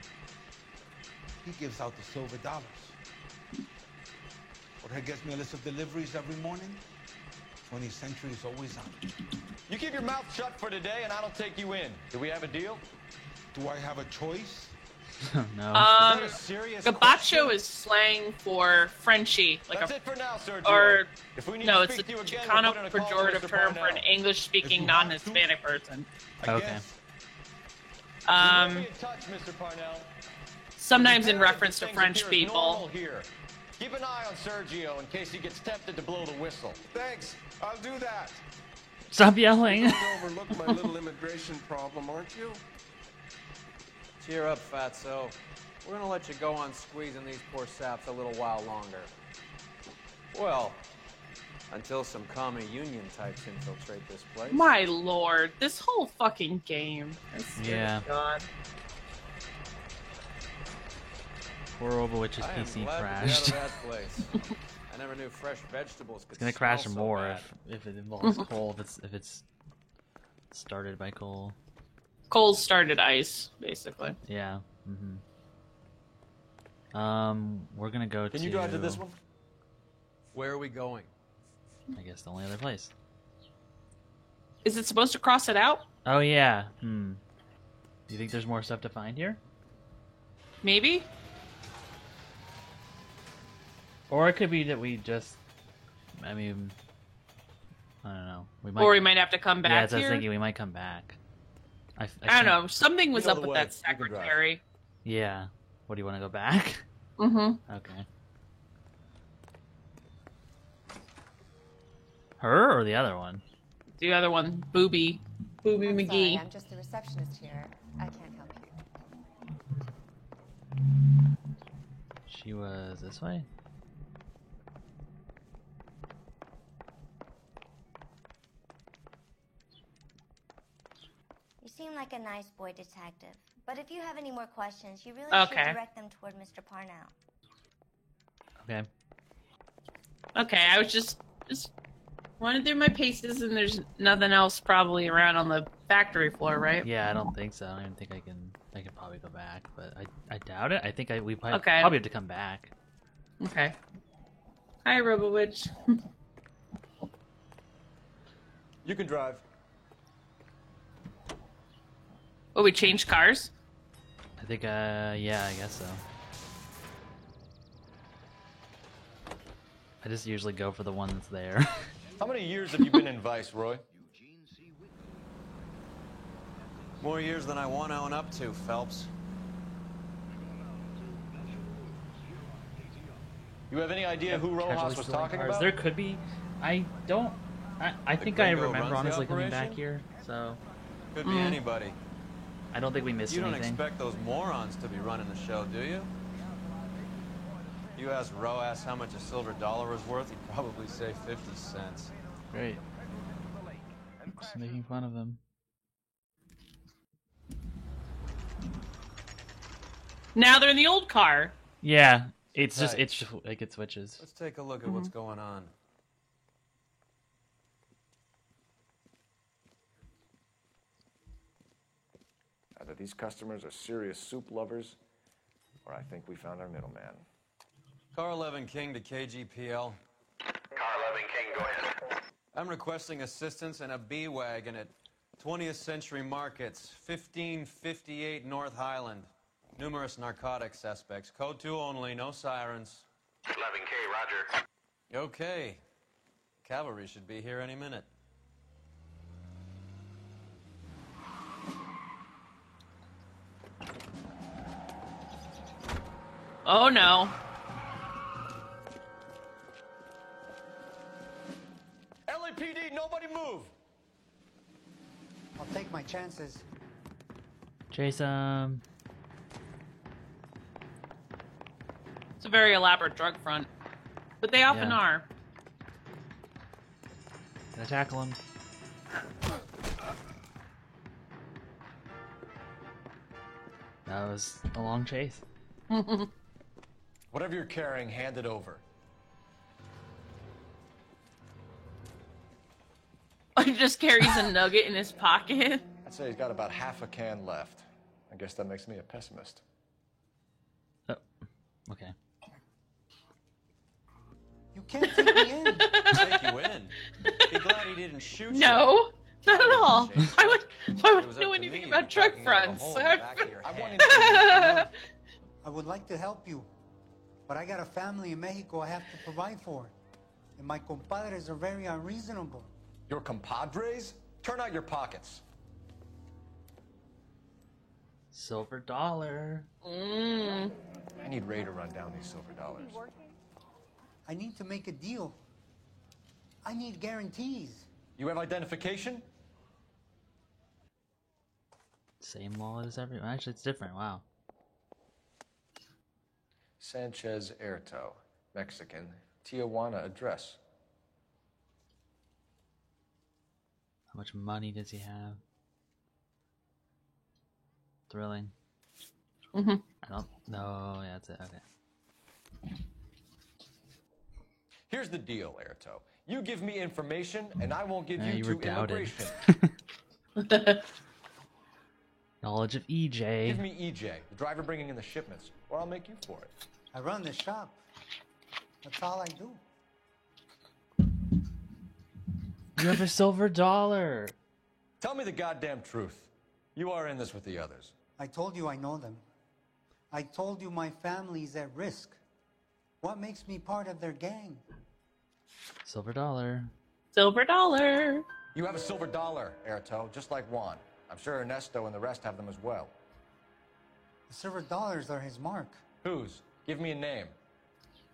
He gives out the silver dollars. Jorge gets me a list of deliveries every morning. 20th century is always on. You keep your mouth shut for today, and I don't take you in. Do we have a deal? Do I have a choice? No. Gabacho is slang for Frenchie, like That's it for now, Sergio. or If we need no, to it's a speak to you again, Chicano we'll put in a call to pejorative Mr. term for an Parnell. English-speaking non-Hispanic person. Okay. We will be in touch, Mr. Parnell. Sometimes in Comparative reference to things French appear people. normal here. Keep an eye on Sergio in case he gets tempted to blow the whistle. Thanks. I'll do that. Stop yelling. You're going to overlook my little immigration problem, aren't you? Cheer up, Fatso. We're gonna let you go on squeezing these poor saps a little while longer. Well, until some commie union types infiltrate this place. My lord, this whole fucking game. Yeah. God. Poor Overwitch's PC crashed. Out of that place. I never knew fresh vegetables could It's gonna smell crash so more bad. if it involves coal. If it's started by coal. Coal started ice, basically. Yeah. We're gonna go to. Can you drive to this one? Where are we going? I guess the only other place. Is it supposed to cross it out? Oh yeah. Do you think there's more stuff to find here? Maybe. Or it could be that we just. I mean, I don't know. We might have to come back. Yeah, that's what I was here? thinking. We might come back. I don't know. Something was up with that You can drive. secretary. Yeah. What do you want to go back? Okay. Her or the other one? The other one, Booby I'm McGee. sorry, I'm just the receptionist here. I can't help you. She was this way? You seem like a nice boy, detective. But if you have any more questions, you really Okay. should direct them toward Mr. Parnell. Okay. Okay, I was just running through my paces, and there's nothing else probably around on the factory floor, right? Yeah, I don't think so. I don't even think I can probably go back, but I doubt it. I think we probably, Okay. probably have to come back. Okay. Hi, RoboWitch. You can drive. Oh, we changed cars? I think yeah, I guess so. I just usually go for the one that's there. How many years have you been in Vice, Roy? More years than I want to own up to, Phelps. You have any idea who Rojas was talking about? There could be. I don't. I The think I gringo remember runs the honestly coming back operation? here. So Could be anybody. I don't think we missed You don't anything. expect those morons to be running the show, do you? You asked Roas how much a silver dollar was worth, he'd probably say 50 cents. Great. Just making fun of them. Now they're in the old car. Yeah, it's just Right. it's just like it switches. Let's take a look at what's going on. Either these customers are serious soup lovers, or I think we found our middleman. Car 11 King to KGPL. Car 11 King, go ahead. I'm requesting assistance in a B-Wagon at 20th Century Markets, 1558 North Highland. Numerous narcotic suspects. Code 2 only, no sirens. 11K, roger. Okay. Cavalry should be here any minute. Oh no. LAPD, nobody move! I'll take my chances. Chase 'em. It's a very elaborate drug front. But they often Yeah. are. Gonna tackle him. That was a long chase. Whatever you're carrying, hand it over. He just carries a nugget in his pocket. I'd say he's got about half a can left. I guess that makes me a pessimist. Oh, okay. You can't take me in. Take you in. Be glad he didn't shoot you. No, not at all. Why would It I was know up to anything me about to be drug backing out of a fronts? hole in the back of your head. I would like to help you, but I got a family in Mexico I have to provide for. And my compadres are very unreasonable. Your compadres? Turn out your pockets. Silver dollar. Mm. I need Ray to run down these silver dollars. I need to make a deal. I need guarantees. You have identification? Same law as everyone. Actually, it's different. Wow. Sanchez Erto, Mexican, Tijuana address. How much money does he have? Thrilling. Mm-hmm. I don't know. Yeah, that's it. Okay. Here's the deal, Erto. You give me information, and I won't give you you were to doubted. immigration. Knowledge of EJ. Give me EJ, the driver bringing in the shipments, or I'll make you for it. I run the shop. That's all I do. You have a silver dollar. Tell me the goddamn truth. You are in this with the others. I told you I know them. I told you my family's at risk. What makes me part of their gang? Silver dollar. Silver dollar. You have a silver dollar, Erto, just like Juan. I'm sure Ernesto and the rest have them as well. The silver dollars are his mark. Whose? Give me a name.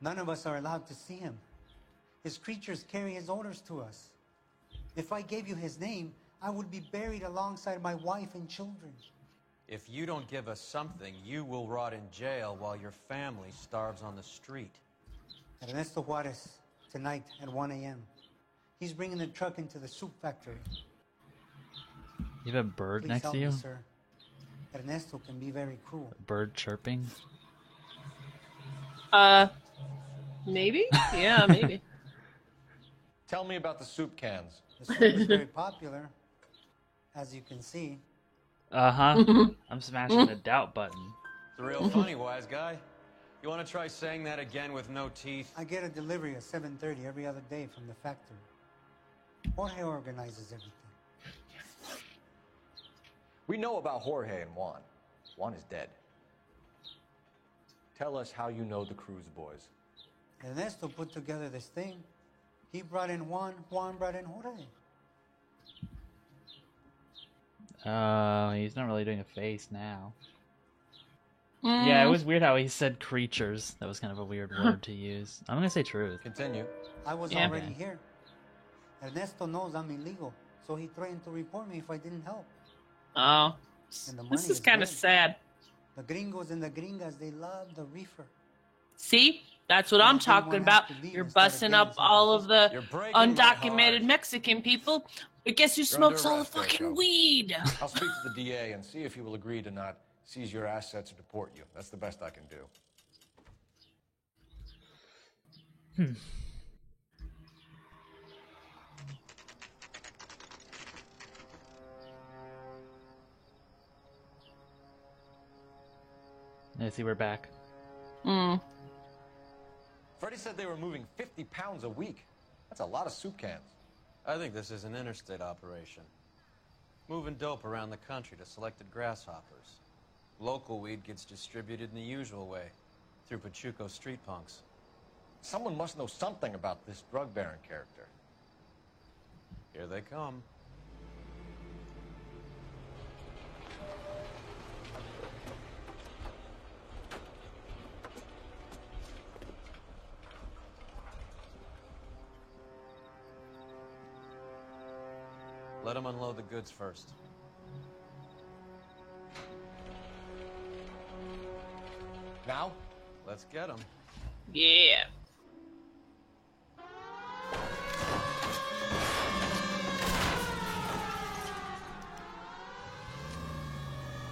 None of us are allowed to see him. His creatures carry his orders to us. If I gave you his name, I would be buried alongside my wife and children. If you don't give us something, you will rot in jail while your family starves on the street. Ernesto Juarez, tonight at 1 a.m. He's bringing the truck into the soup factory. You have a bird Please next help to you? me, sir. Ernesto can be very cruel. A bird chirping? Maybe? Yeah, maybe. Tell me about the soup cans. The soup is very popular, as you can see. Uh-huh. I'm smashing the doubt button. It's real funny, wise guy. You want to try saying that again with no teeth? I get a delivery at 7:30 every other day from the factory. Jorge organizes everything. We know about Jorge and Juan. Juan is dead. Tell us how you know the Cruz boys. Ernesto put together this thing. He brought in Juan, Juan brought in Jorge. He's not really doing a face now. Yeah, it was weird how he said creatures. That was kind of a weird word to use. I'm gonna say truth. Continue. I was already here. Ernesto knows I'm illegal, so he threatened to report me if I didn't help. Oh, And the this money is kind of good. sad. The gringos and the gringas, they love the reefer. See? That's what I'm talking about. You're busting up all of the undocumented Mexican people. But guess who You're smokes under all the arrest, fucking Erto. weed? I'll speak to the DA and see if he will agree to not seize your assets or deport you. That's the best I can do. I see we're back. Freddie said they were moving 50 pounds a week. That's a lot of soup cans. I think this is an interstate operation. Moving dope around the country to selected grasshoppers. Local weed gets distributed in the usual way, through Pachuco street punks. Someone must know something about this drug baron character. Here they come. Let them unload the goods first. Now? Let's get them. Yeah.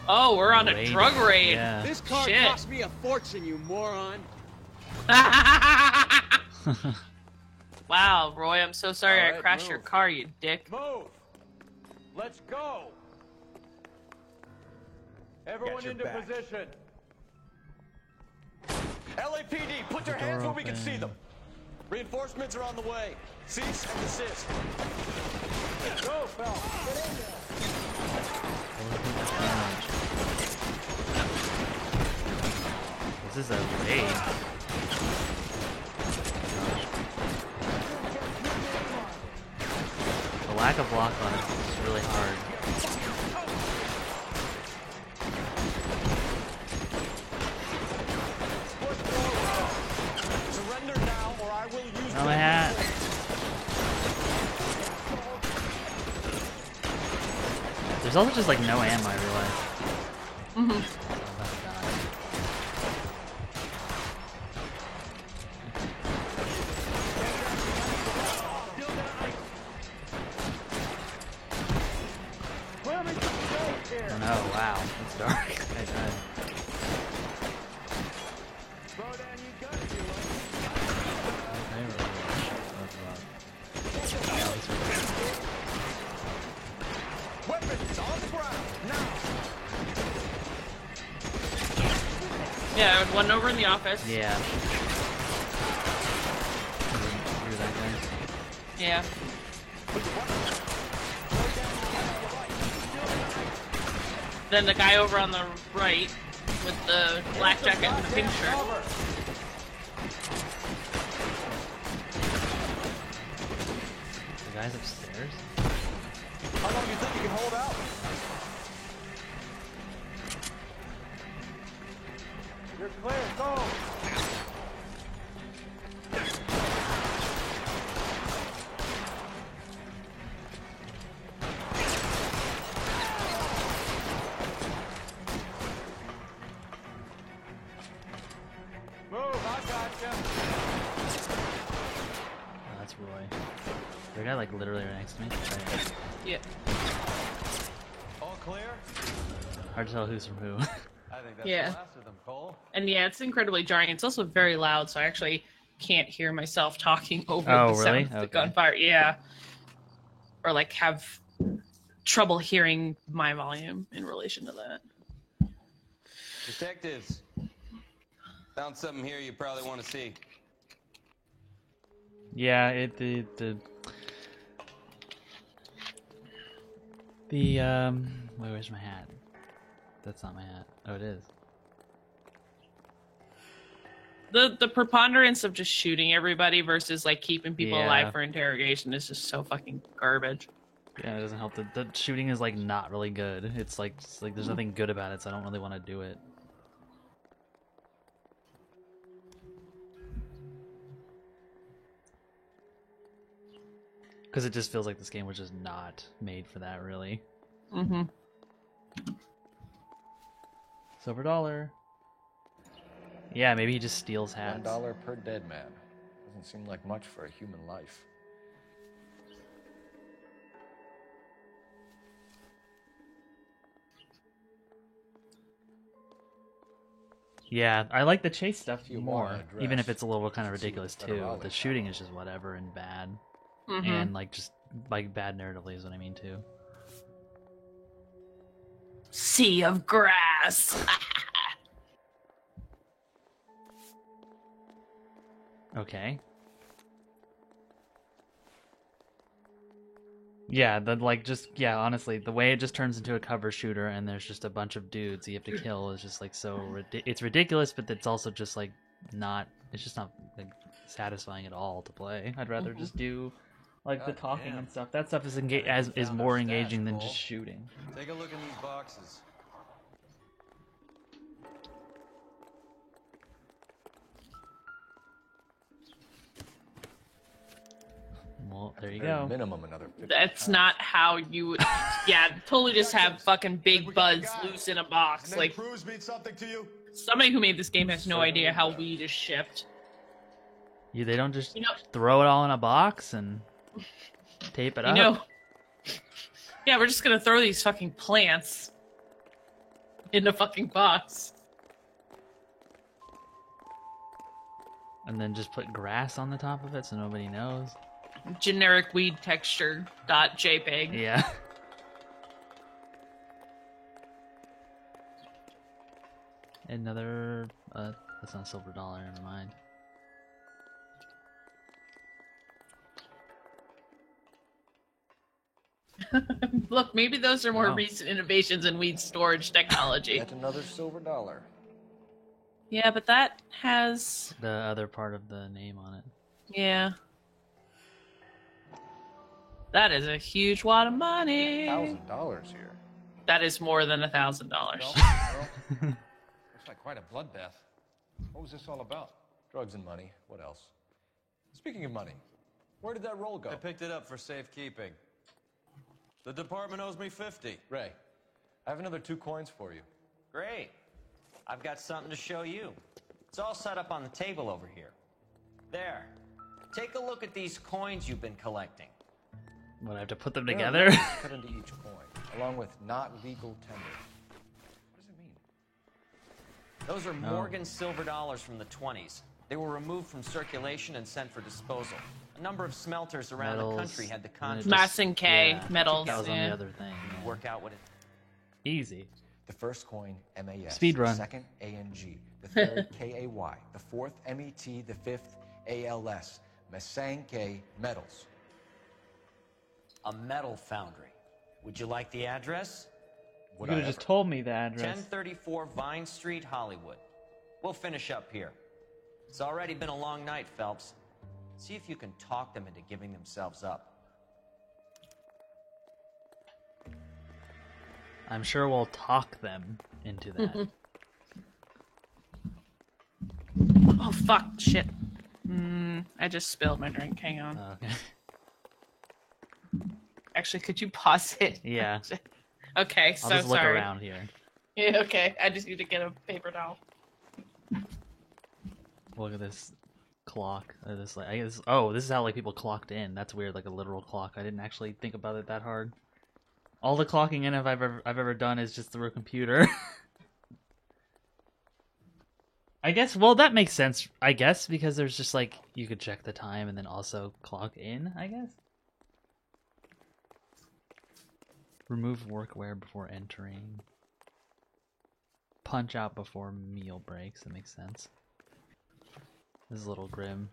Oh, we're on a drug raid. Yeah. This car Shit. cost me a fortune, you moron. Wow, Roy, I'm so sorry All I right, crashed your move. car, you dick. Move! Let's go! Everyone your into back. position. LAPD, put your hands where we can see them. Reinforcements are on the way. Cease and desist. Go, Phil. Get in This is a raid. The lack of lock on it is really hard. Surrender now, or I will use Oh, my hat. There's also just like no ammo, I realize. Oh no, wow, that's dark. I died. Weapons on the ground now. Yeah, one over in the office. Yeah. Screw that guy. Yeah. Then the guy over on the right with the black jacket and the pink shirt. The guy's upstairs? How long do you think you can hold out? You're clear, go! Move, I gotcha. Oh, that's Roy. The guy like literally right next to me. Right. Yeah. All clear? Hard to tell who's from who. I think that's Yeah. the last of them, Cole. And yeah, it's incredibly jarring. It's also very loud, so I actually can't hear myself talking over Oh, the really? sound of the Okay. gunfire. Yeah. Or like have trouble hearing my volume in relation to that. Detectives, found something here you probably want to see. Yeah, where's my hat? That's not my hat. Oh, it is. The preponderance of just shooting everybody versus like keeping people Yeah. alive for interrogation is just so fucking garbage. Yeah, it doesn't help. The shooting is like not really good. It's like there's nothing good about it, so I don't really want to do it. Because it just feels like this game was just not made for that, really. Mm-hmm. Silver dollar. Yeah, maybe he just steals hats. $1 per dead man. Doesn't seem like much for a human life. Yeah, I like the chase stuff If you more, want to even if address, it's a little kind of see what ridiculous the too. federale The is shooting is just whatever and bad, Mhm. and like just like bad narratively is what I mean too. Sea of grass. Okay. Yeah, honestly, the way it just turns into a cover shooter and there's just a bunch of dudes you have to kill is just like so it's ridiculous, but it's also just like it's just not like satisfying at all to play. I'd rather just do like the talking and stuff. That stuff is is more engaging than just shooting. Take a look in these boxes. Well, there you Bare go. Minimum another 50 That's not how you would. Yeah, totally just have fucking big buds loose in a box. Like Cruz mean something to you? somebody who made this game has no idea how weed is shipped. Yeah, they don't just throw it all in a box and tape it up. Yeah, we're just gonna throw these fucking plants in a fucking box. And then just put grass on the top of it so nobody knows. Generic weed texture .jpeg. Yeah. Another that's not silver dollar, never mind. Look, maybe those are more Wow. recent innovations in weed storage technology. Yet another silver dollar. Yeah, but that has The other part of the name on it. yeah. That is a huge wad of money. $1,000 here. That is more than $1,000. Looks like quite a bloodbath. What was this all about? Drugs and money. What else? Speaking of money, where did that roll go? I picked it up for safekeeping. The department owes me 50. Ray, I have another 2 coins for you. Great. I've got something to show you. It's all set up on the table over here. There. Take a look at these coins you've been collecting. What, I have to put them There are together? numbers put into each coin, along with not legal tender. What does it mean? Those are Morgan silver dollars from the 20s. They were removed from circulation and sent for disposal. A number of smelters around the country had the contract. Mass and K metals. That was on the other thing. Yeah. Work out what it. Easy. The first coin, MAS. Speed run. The second, ANG. The third, KAY. The fourth, MET. The fifth, ALS. Masanke Metals. A metal foundry. Would you like the address? You could have just told me the address. 1034 Vine Street, Hollywood. We'll finish up here. It's already been a long night, Phelps. See if you can talk them into giving themselves up. I'm sure we'll talk them into that. Oh, fuck. Shit. I just spilled my drink. Hang on. Okay. Actually, could you pause it? Yeah. Okay, so I'll just look sorry. around here. Yeah, okay. I just need to get a paper towel. Look at this clock. This like, I guess. Oh, this is how like people clocked in. That's weird, like a literal clock. I didn't actually think about it that hard. All the clocking in I've ever done is just through a computer. I guess. Well, that makes sense. I guess because there's just like you could check the time and then also clock in. I guess. Remove workwear before entering. Punch out before meal breaks. That makes sense. This is a little grim.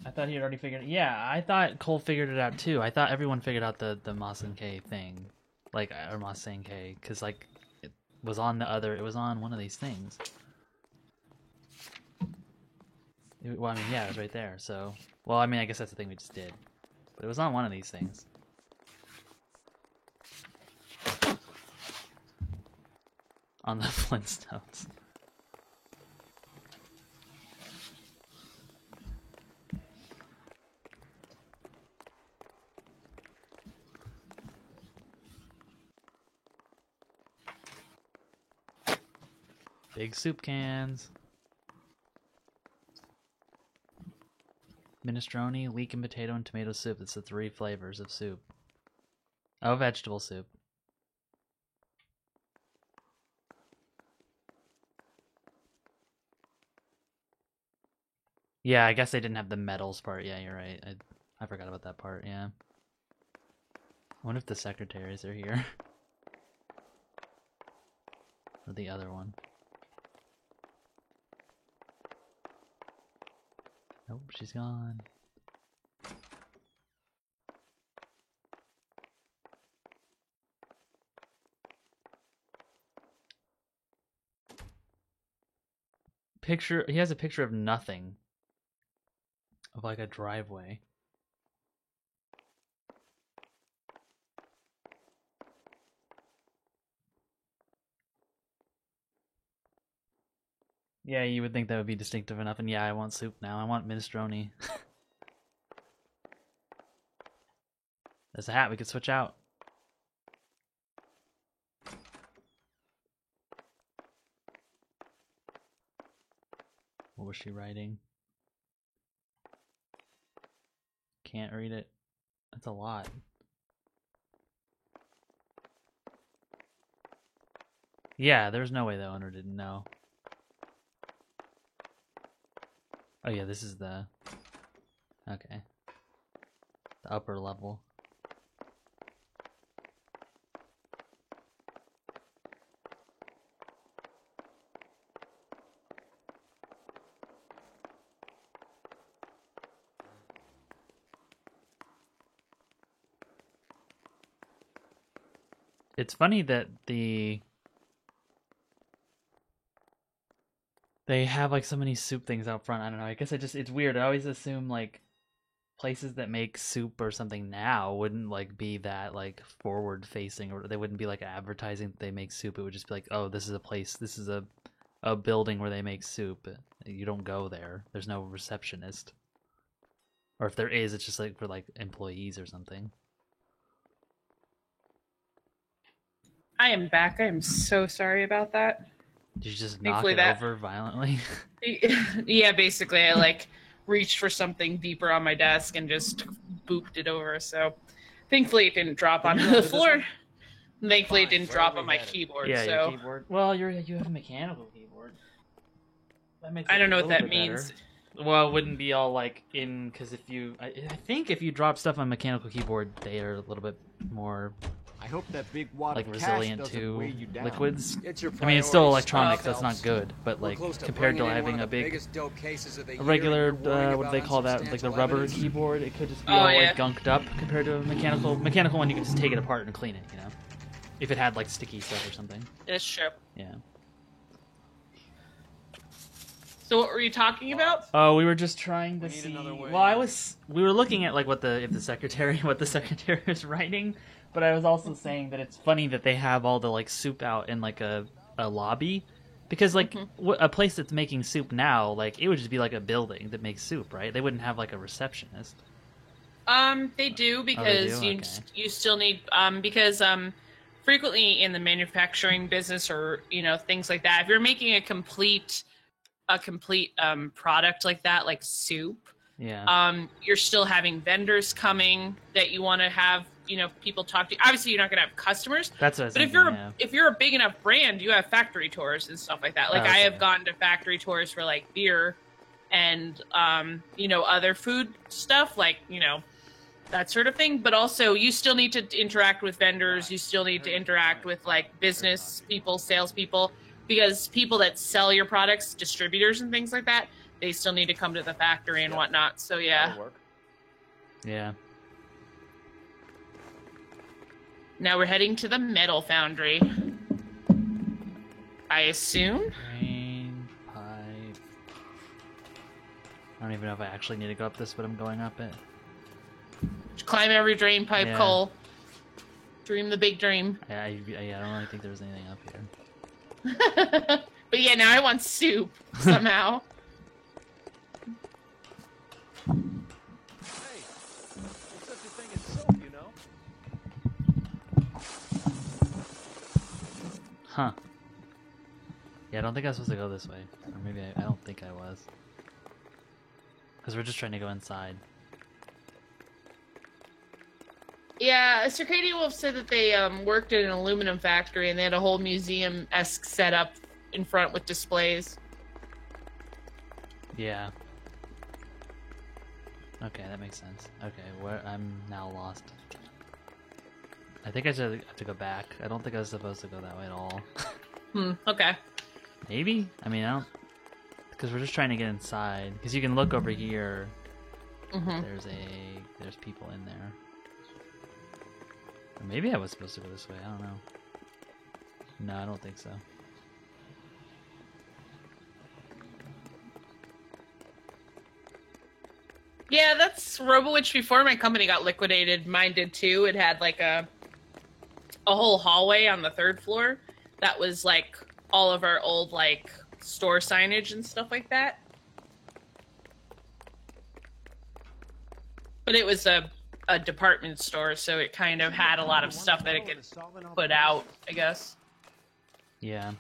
I thought he had already figured it. Yeah, I thought Cole figured it out too. I thought everyone figured out the Masenke thing. Like, or Masenke, because like, it was on the other, it was on one of these things. Well, I mean, yeah, it was right there, so... Well, I mean, I guess that's the thing we just did. But it was on one of these things. On the Flintstones. Big soup cans. Minestrone, leek and potato, and tomato soup. It's the 3 flavors of soup. Oh, vegetable soup. Yeah, I guess they didn't have the metals part. Yeah, you're right. I forgot about that part, yeah. I wonder if the secretaries are here. Or the other one. Nope, she's gone. Picture, he has a picture of nothing. Of like a driveway. Yeah, you would think that would be distinctive enough, and yeah, I want soup now. I want minestrone. There's a hat, we could switch out. What was she writing? Can't read it. That's a lot. Yeah, there's no way the owner didn't know. Oh yeah, this is the... Okay. The upper level. It's funny that they have like so many soup things out front. I don't know. I guess it's weird. I always assume like places that make soup or something now wouldn't like be that like forward facing, or they wouldn't be like advertising that they make soup. It would just be like, oh, this is a place, this is a building where they make soup. you don't go there. There's no receptionist. Or if there is, it's just like for like employees or something. I am back. I am so sorry about that. Did you just knock it over violently? Yeah, basically I like reached for something deeper on my desk and just booped it over. So thankfully it didn't drop onto the floor. Thankfully it didn't drop on my keyboard. Yeah, so your keyboard. Well, you have a mechanical keyboard. That makes I don't it know a what that little bit means. better. Well, it wouldn't be all like in because if you, I think if you drop stuff on mechanical keyboard, they are a little bit more. I hope that big wad like of resilient cash doesn't to weigh you down. liquids. Get your I mean, it's still priorities electronics, straight, so it's not Phelps. good. But We're like close to compared to bringing in having one a of the big, biggest dope cases of the a year, regular, and you're worrying what do they about call that? Like the unsubstantial rubber evidence? keyboard. It could just be Oh, all yeah. like gunked up compared to a mechanical. Mechanical one, you can just take it apart and clean it. You know, if it had like sticky stuff or something. It's true. Yeah. So what were you talking about? Oh, we were just trying to see. Well, we were looking at like what the secretary is writing, but I was also saying that it's funny that they have all the like soup out in like a lobby, because like a place that's making soup now, like it would just be like a building that makes soup, right? They wouldn't have like a receptionist. They do because you still need because frequently in the manufacturing business or things like that, if you're making a complete product like that, like soup, you're still having vendors coming that you want to have people talk to. Obviously you're not going to have customers, That's what I was but thinking, if you're a big enough brand, you have factory tours and stuff like that. Like I have gone to factory tours for like beer and other food stuff, like that sort of thing. But also you still need to interact with vendors, you still need to interact with like business people, salespeople, because people that sell your products, distributors and things like that, they still need to come to the factory and whatnot. So yeah. Yeah. Now we're heading to the metal foundry, I assume. Drain pipe. I don't even know if I actually need to go up this, but I'm going up it. Climb every drain pipe, Yeah. Cole. Dream the big dream. Yeah, I don't really think there's anything up here. But yeah, now I want soup somehow. Huh. Yeah, I don't think I was supposed to go this way. Or maybe I don't think I was. Because we're just trying to go inside. Yeah, Circadia Wolf said that they worked at an aluminum factory and they had a whole museum-esque setup in front with displays. Yeah. Okay, that makes sense. Okay, I'm now lost. I think I should have to go back. I don't think I was supposed to go that way at all. Okay. Maybe? I mean, I don't... Because we're just trying to get inside. Because you can look over here. There's people in there. Or maybe I was supposed to go this way. I don't know. No, I don't think so. Yeah, that's RoboWitch before my company got liquidated. Mine did too. It had like a whole hallway on the 3rd floor that was like all of our old like store signage and stuff like that. But it was a department store, so it kind of had a lot of stuff that it could put out, I guess. Yeah.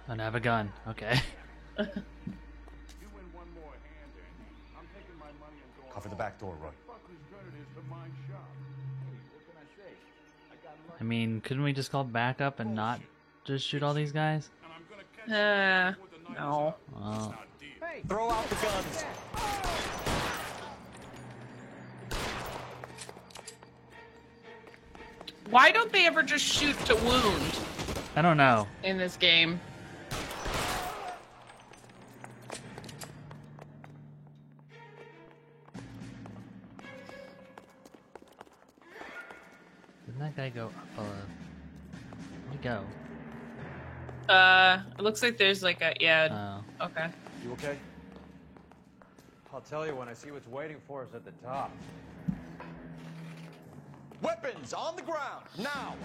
And I have a gun. Okay. Cover the back door, Roy. I mean, couldn't we just call backup and not just shoot all these guys? No. Well, Hey, throw out the guns. Why don't they ever just shoot to wound I don't know. in this game? Didn't that guy go up? Where'd he go? It looks like there's like a Okay. You okay? I'll tell you when I see what's waiting for us at the top. Weapons on the ground now.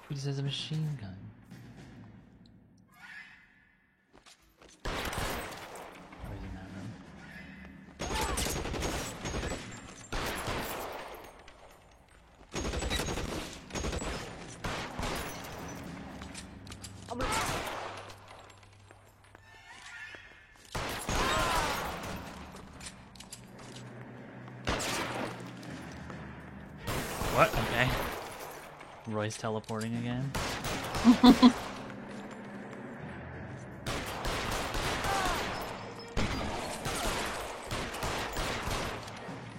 He just has a machine gun. Oh, he's in that room. What? Okay. Roy's teleporting again. I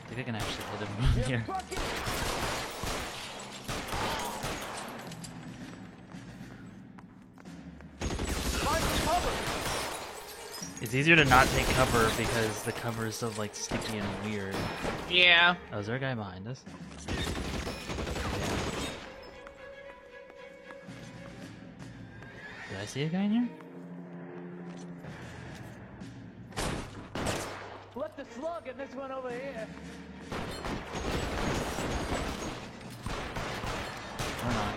think I can actually hit him here. It's easier to not take cover because the cover is so like sticky and weird. Yeah. Oh, is there a guy behind us? Did I see a guy in here? Let the slug and this one over here. Or not.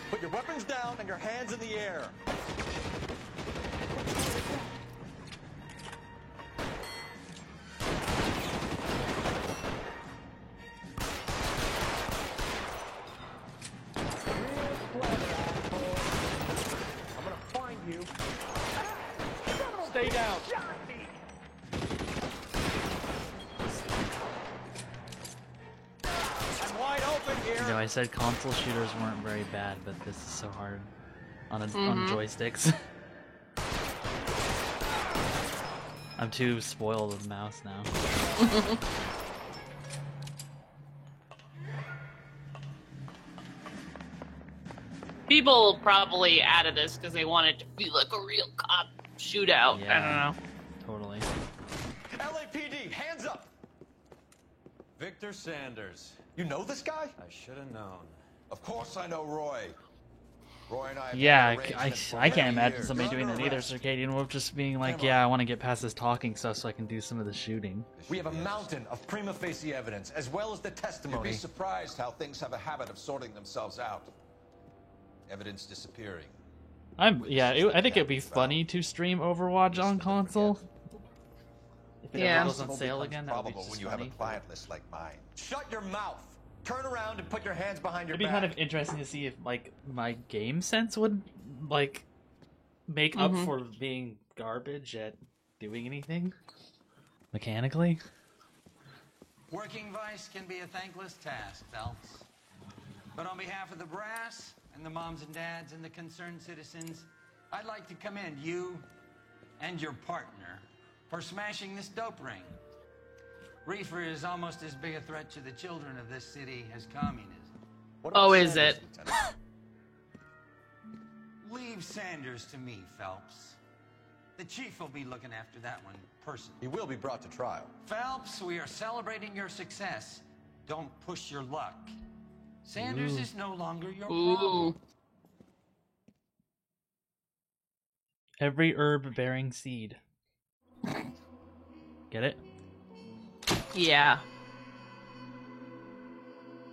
Put your weapons down and your hands in the air. Stay down. I'm wide open here. You know, I said console shooters weren't very bad, but this is so hard on on joysticks. I'm too spoiled with mouse now. People probably added this because they wanted to be like a real cop shootout. Yeah, I don't know. Totally. LAPD, hands up! Victor Sanders. You know this guy? I should have known. Of course I know Roy. Roy and I have Yeah, had an I arrangement for can't many imagine years. somebody doing that either. Arrest. Circadian Wolf just being like, yeah, I want to get past this talking stuff so I can do some of the shooting. We have a mountain of prima facie evidence, as well as the You'd testimony. be surprised how things have a habit of sorting themselves out. Evidence disappearing. I think it'd be funny to stream Overwatch on console. If it ever goes on sale again, that would be Probable just when you funny. have a client list like mine. Shut your mouth. Turn around and put your hands behind your It'd be back. kind of interesting to see if like my game sense would like make up for being garbage at doing anything mechanically. Working vice can be a thankless task, Phelps. But on behalf of the brass and the moms and dads and the concerned citizens, I'd like to commend you and your partner for smashing this dope ring. Reefer is almost as big a threat to the children of this city as communism. Oh, is it? Leave Sanders to me, Phelps. The chief will be looking after that one personally. He will be brought to trial. Phelps, we are celebrating your success. Don't push your luck. Sanders is no longer your problem. Every herb bearing seed. Get it? Yeah.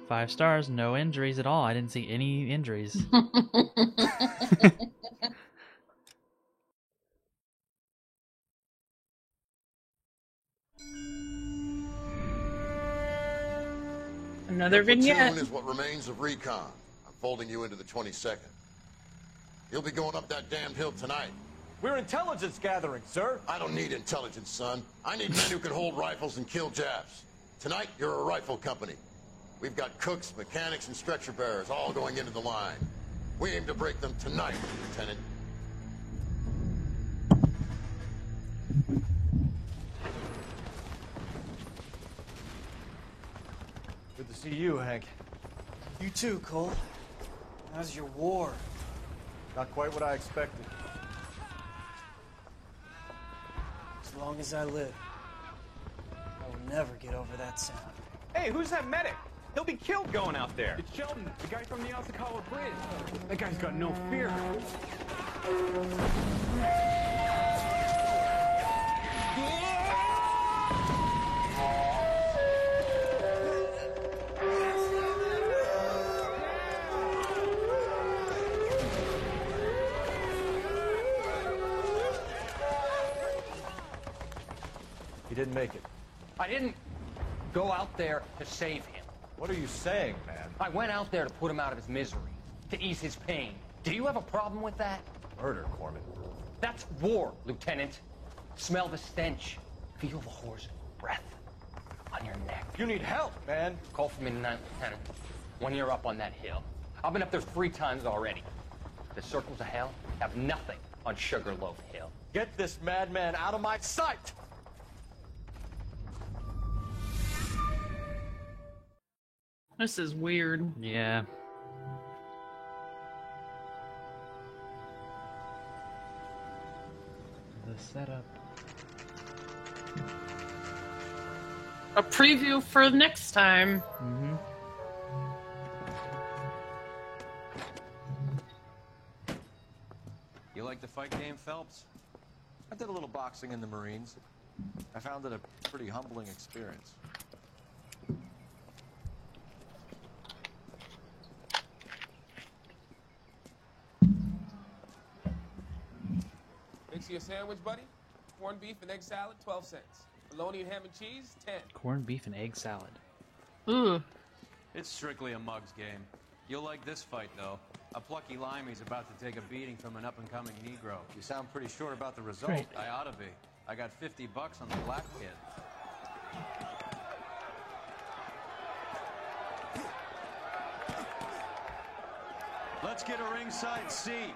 5 stars, no injuries at all. I didn't see any injuries. Another vignette. Platoon is what remains of recon. I'm folding you into the 22nd. You'll be going up that damned hill tonight. We're intelligence gathering, sir. I don't need intelligence, son. I need men who can hold rifles and kill Japs. Tonight, you're a rifle company. We've got cooks, mechanics, and stretcher bearers all going into the line. We aim to break them tonight, Lieutenant. Good to see you, Hank. You too, Cole. How's your war? Not quite what I expected. As long as I live, I will never get over that sound. Hey, who's that medic? He'll be killed going out there. It's Sheldon, the guy from the Asakawa Bridge. That guy's got no fear. He didn't make it. I didn't go out there to save him. What are you saying, man? I went out there to put him out of his misery, to ease his pain. Do you have a problem with that? Murder, Corman. That's war, Lieutenant. Smell the stench. Feel the horse's breath on your neck. You need help, man. Call for me tonight, Lieutenant. When you're up on that hill. I've been up there 3 times already. The circles of hell have nothing on Sugarloaf Hill. Get this madman out of my sight! This is weird. Yeah. The setup. A preview for next time. Mm-hmm. You like the fight game, Phelps? I did a little boxing in the Marines. I found it a pretty humbling experience. Mix you a sandwich, buddy? Corned beef and egg salad, 12 cents. Bologna and ham and cheese, 10. Corned beef and egg salad. Ooh. It's strictly a mug's game. You'll like this fight, though. A plucky limey's about to take a beating from an up-and-coming Negro. You sound pretty sure about the result. Great. I ought to be. I got $50 on the black kid. Let's get a ringside seat.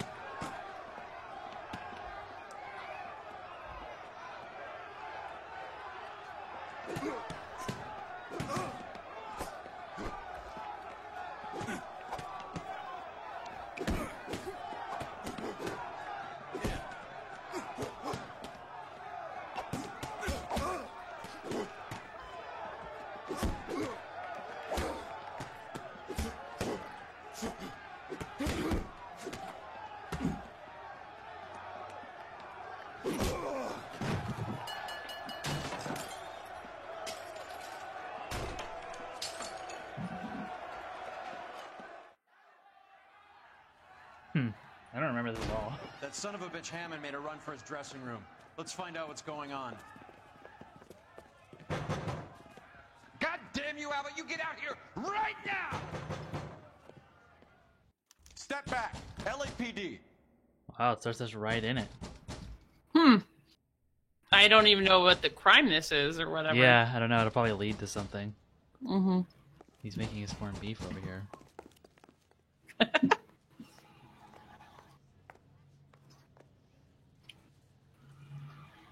I don't remember this at all. That son of a bitch Hammond made a run for his dressing room. Let's find out what's going on. God damn you, Albert! You get out here right now! Step back. LAPD. Wow, it starts us right in it. I don't even know what the crime this is or whatever. Yeah, I don't know. It'll probably lead to something. Mm-hmm. He's making his corned beef over here.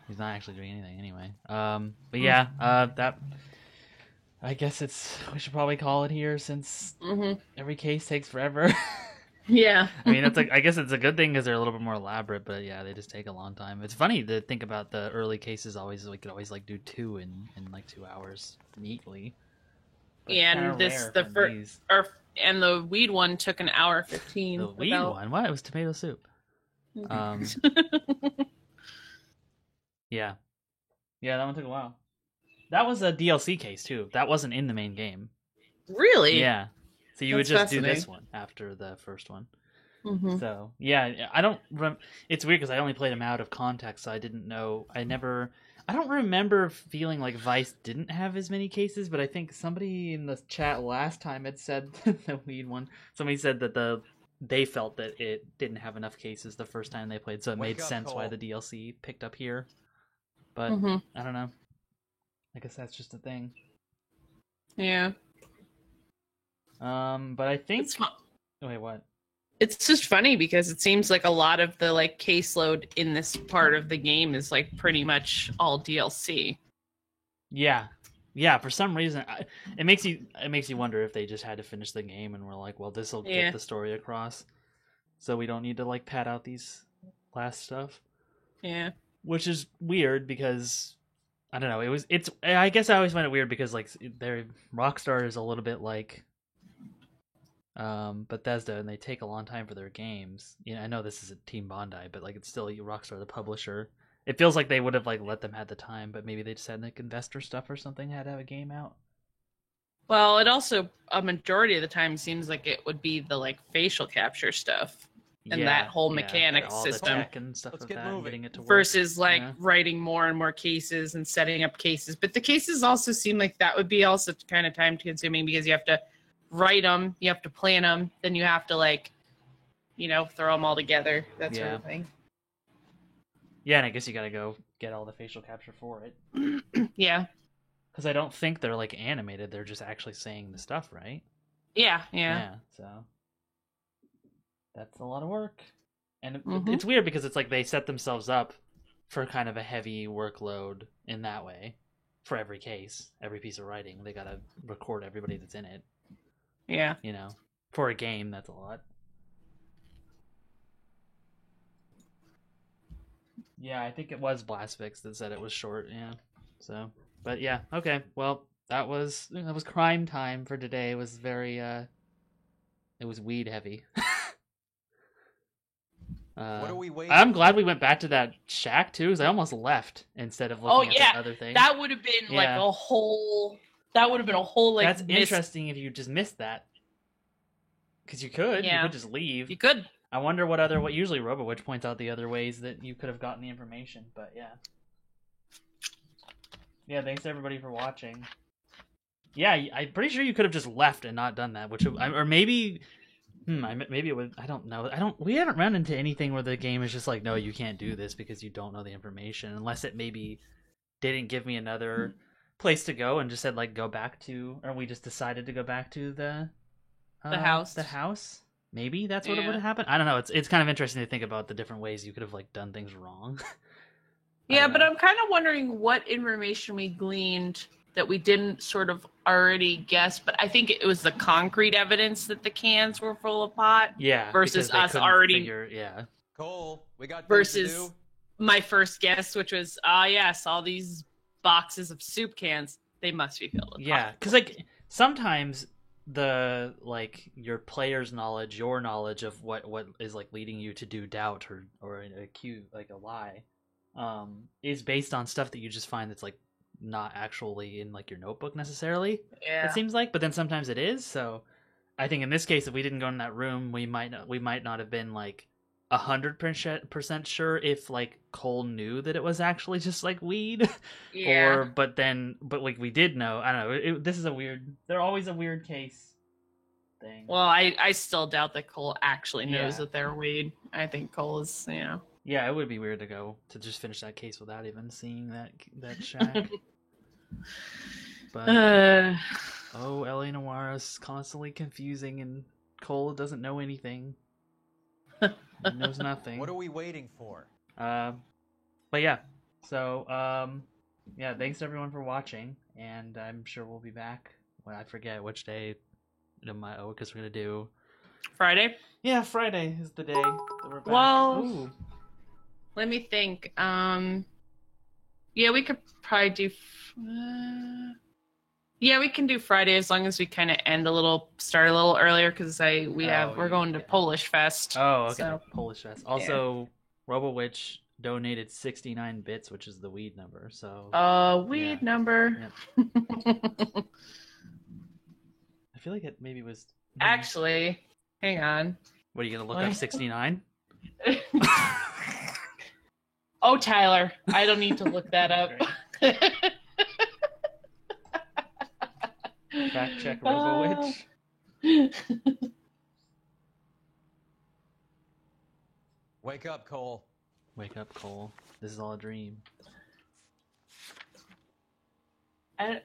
He's not actually doing anything anyway. But yeah, that. I guess we should probably call it here since every case takes forever. Yeah. I mean, I guess it's a good thing because they're a little bit more elaborate, but yeah, they just take a long time. It's funny to think about the early cases. We could always like do 2 in like 2 hours neatly. But and and the weed one took an hour 15. The weed one? What? It was tomato soup. Yeah. Yeah, that one took a while. That was a DLC case, too. That wasn't in the main game. Really? Yeah. So you would just do this one after the first one. Mm-hmm. So, yeah, I don't... It's weird because I only played them out of context, so I didn't know... I don't remember feeling like Vice didn't have as many cases, but I think somebody in the chat last time had said the weed one. Somebody said that they felt that it didn't have enough cases the first time they played, so it made sense why the DLC picked up here. But I don't know. I guess that's just a thing. Yeah. But I think. Wait, what? It's just funny because it seems like a lot of the like caseload in this part of the game is like pretty much all DLC. Yeah, Yeah, for some reason, it makes you wonder if they just had to finish the game and were like, well, this will get the story across, so we don't need to like pad out these last stuff. Yeah, which is weird because I don't know. I guess I always find it weird because like Rockstar is a little bit like Bethesda, and they take a long time for their games. You know, I know this is a Team Bondi, but like it's still Rockstar, the publisher. It feels like they would have like let them have the time, but maybe they just had like investor stuff or something, had to have a game out. Well, it also a majority of the time seems like it would be the like facial capture stuff and that whole mechanics system, and stuff like that, and getting it to work. Versus like writing more and more cases and setting up cases. But the cases also seem like that would be also kind of time consuming because you have to write them, you have to plan them, then you have to like, throw them all together, that sort of thing. Yeah, and I guess you gotta go get all the facial capture for it. Yeah. Because I don't think they're like animated; they're just actually saying the stuff, right? Yeah. So that's a lot of work, and it's weird because it's like they set themselves up for kind of a heavy workload in that way. For every case, every piece of writing, they gotta record everybody that's in it. Yeah. For a game, that's a lot. Yeah, I think it was Blastfix that said it was short. Yeah. So, but yeah, okay. Well, that was crime time for today. It was very it was weed heavy. What are we waiting? I'm glad we went back to that shack too, because I almost left instead of looking at the other thing. That would have been like a whole. That would have been a whole like. That's interesting if you just missed that. Because you could just leave. You could. I wonder what usually RoboWitch points out the other ways that you could have gotten the information, but yeah. Yeah, thanks everybody for watching. Yeah, I'm pretty sure you could have just left and not done that, or maybe, maybe it would. I don't know. We haven't run into anything where the game is just like, no, you can't do this because you don't know the information, unless it maybe didn't give me another place to go and just said like go back to, or we just decided to go back to the house. The house. Maybe that's what it would have happened. I don't know. It's kind of interesting to think about the different ways you could have like done things wrong. Yeah, but I'm kind of wondering what information we gleaned that we didn't sort of already guess. But I think it was the concrete evidence that the cans were full of pot. Yeah. Versus us already. Cole, we got versus things to do. My first guess, which was, yes, all these boxes of soup cans, they must be filled with pot. Because like sometimes your player's knowledge, your knowledge of what is like leading you to do doubt or accuse like a lie, is based on stuff that you just find that's like not actually in like your notebook necessarily. Yeah. It seems like, but then sometimes it is. So I think in this case, if we didn't go in that room, we might not have been like 100% sure if like Cole knew that it was actually just like weed. Yeah. but like we did know. I don't know. They're always a weird case thing. Well, I still doubt that Cole actually knows that they're weed. I think Cole is, Yeah, it would be weird to just finish that case without even seeing that shack. But L.A. Noire is constantly confusing, and Cole doesn't know anything. He knows nothing. What are we waiting for? But yeah, so thanks everyone for watching, and I'm sure we'll be back. Well, I forget which day. Because we're gonna do Friday. Yeah, Friday is the day that we're back. Well, Ooh. Let me think. We could probably do. We can do Friday as long as we kind of start a little earlier because we're going to Polish Fest. Oh, okay. So. Polish Fest. Also, RoboWitch donated 69 bits, which is the weed number. So. Weed number. Yep. I feel like it maybe was. Actually, hang on. What are you gonna look up 69? Oh, Tyler, I don't need to look that up. Fact check RoboWitch. Wake up, Cole. Wake up, Cole. This is all a dream. I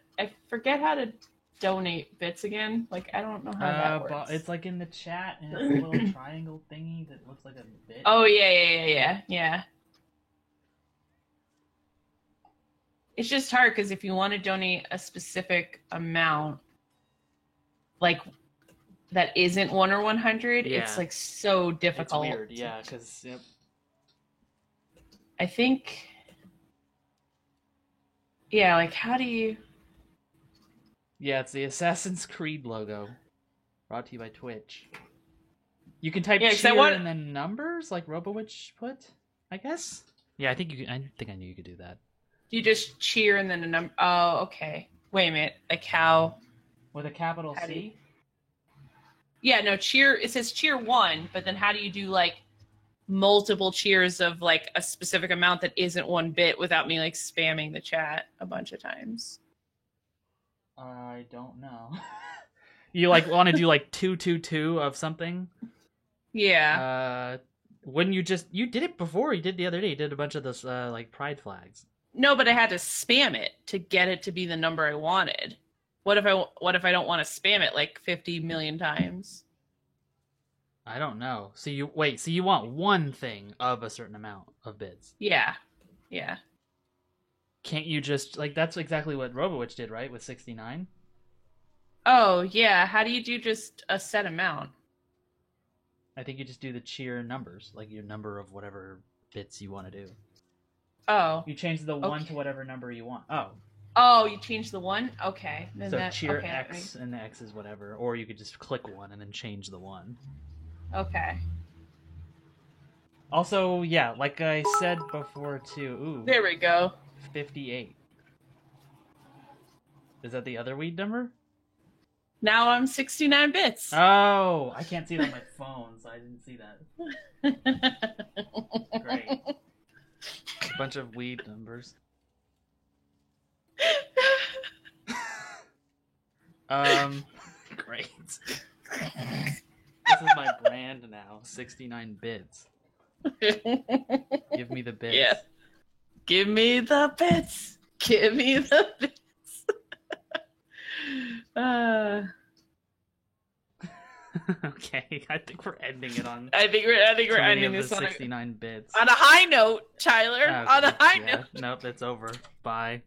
forget how to donate bits again. Like, I don't know how that works. It's like in the chat, and it's a little triangle thingy that looks like a bit. Oh, yeah. It's just hard because if you want to donate a specific amount, like that isn't 1 or 100, it's like so difficult. It's weird, yeah, because I think, yeah, like how do you? Yeah, it's the Assassin's Creed logo, brought to you by Twitch. You can type cheer and then numbers, like Robowitch put, I guess. Yeah, I think I knew you could do that. You just cheer and then a number. Oh, okay. Wait a minute. Like how? With a capital C? Yeah, no, cheer. It says cheer 1, but then how do you do like multiple cheers of like a specific amount that isn't 1 bit without me like spamming the chat a bunch of times? I don't know. You like want to do like 222 of something? Yeah. Wouldn't you did it before? You did the other day. You did a bunch of those like pride flags. No, but I had to spam it to get it to be the number I wanted. What if I don't want to spam it like 50 million times? I don't know. So you want one thing of a certain amount of bits? Yeah. Yeah. Can't you just like that's exactly what Robowitch did, right? With 69? Oh, yeah. How do you do just a set amount? I think you just do the cheer numbers, like your number of whatever bits you want to do. Oh. You change the 1 to whatever number you want. Oh. Oh, you change the 1? Okay. Then so cheer X, and the X is whatever. Or you could just click 1 and then change the 1. Okay. Also, yeah, like I said before, too. Ooh. There we go. 58. Is that the other weed number? Now I'm 69 bits. Oh, I can't see it on my phone, so I didn't see that. Great. A bunch of weed numbers. Great. This is my brand now. 69 bits. Give me the bits. Yeah. Give me the bits. Give me the bits. Okay, I think we're ending it on. I think we're ending this on 69 bits. On a high note, Tyler. Okay, on a high note. Nope, it's over. Bye.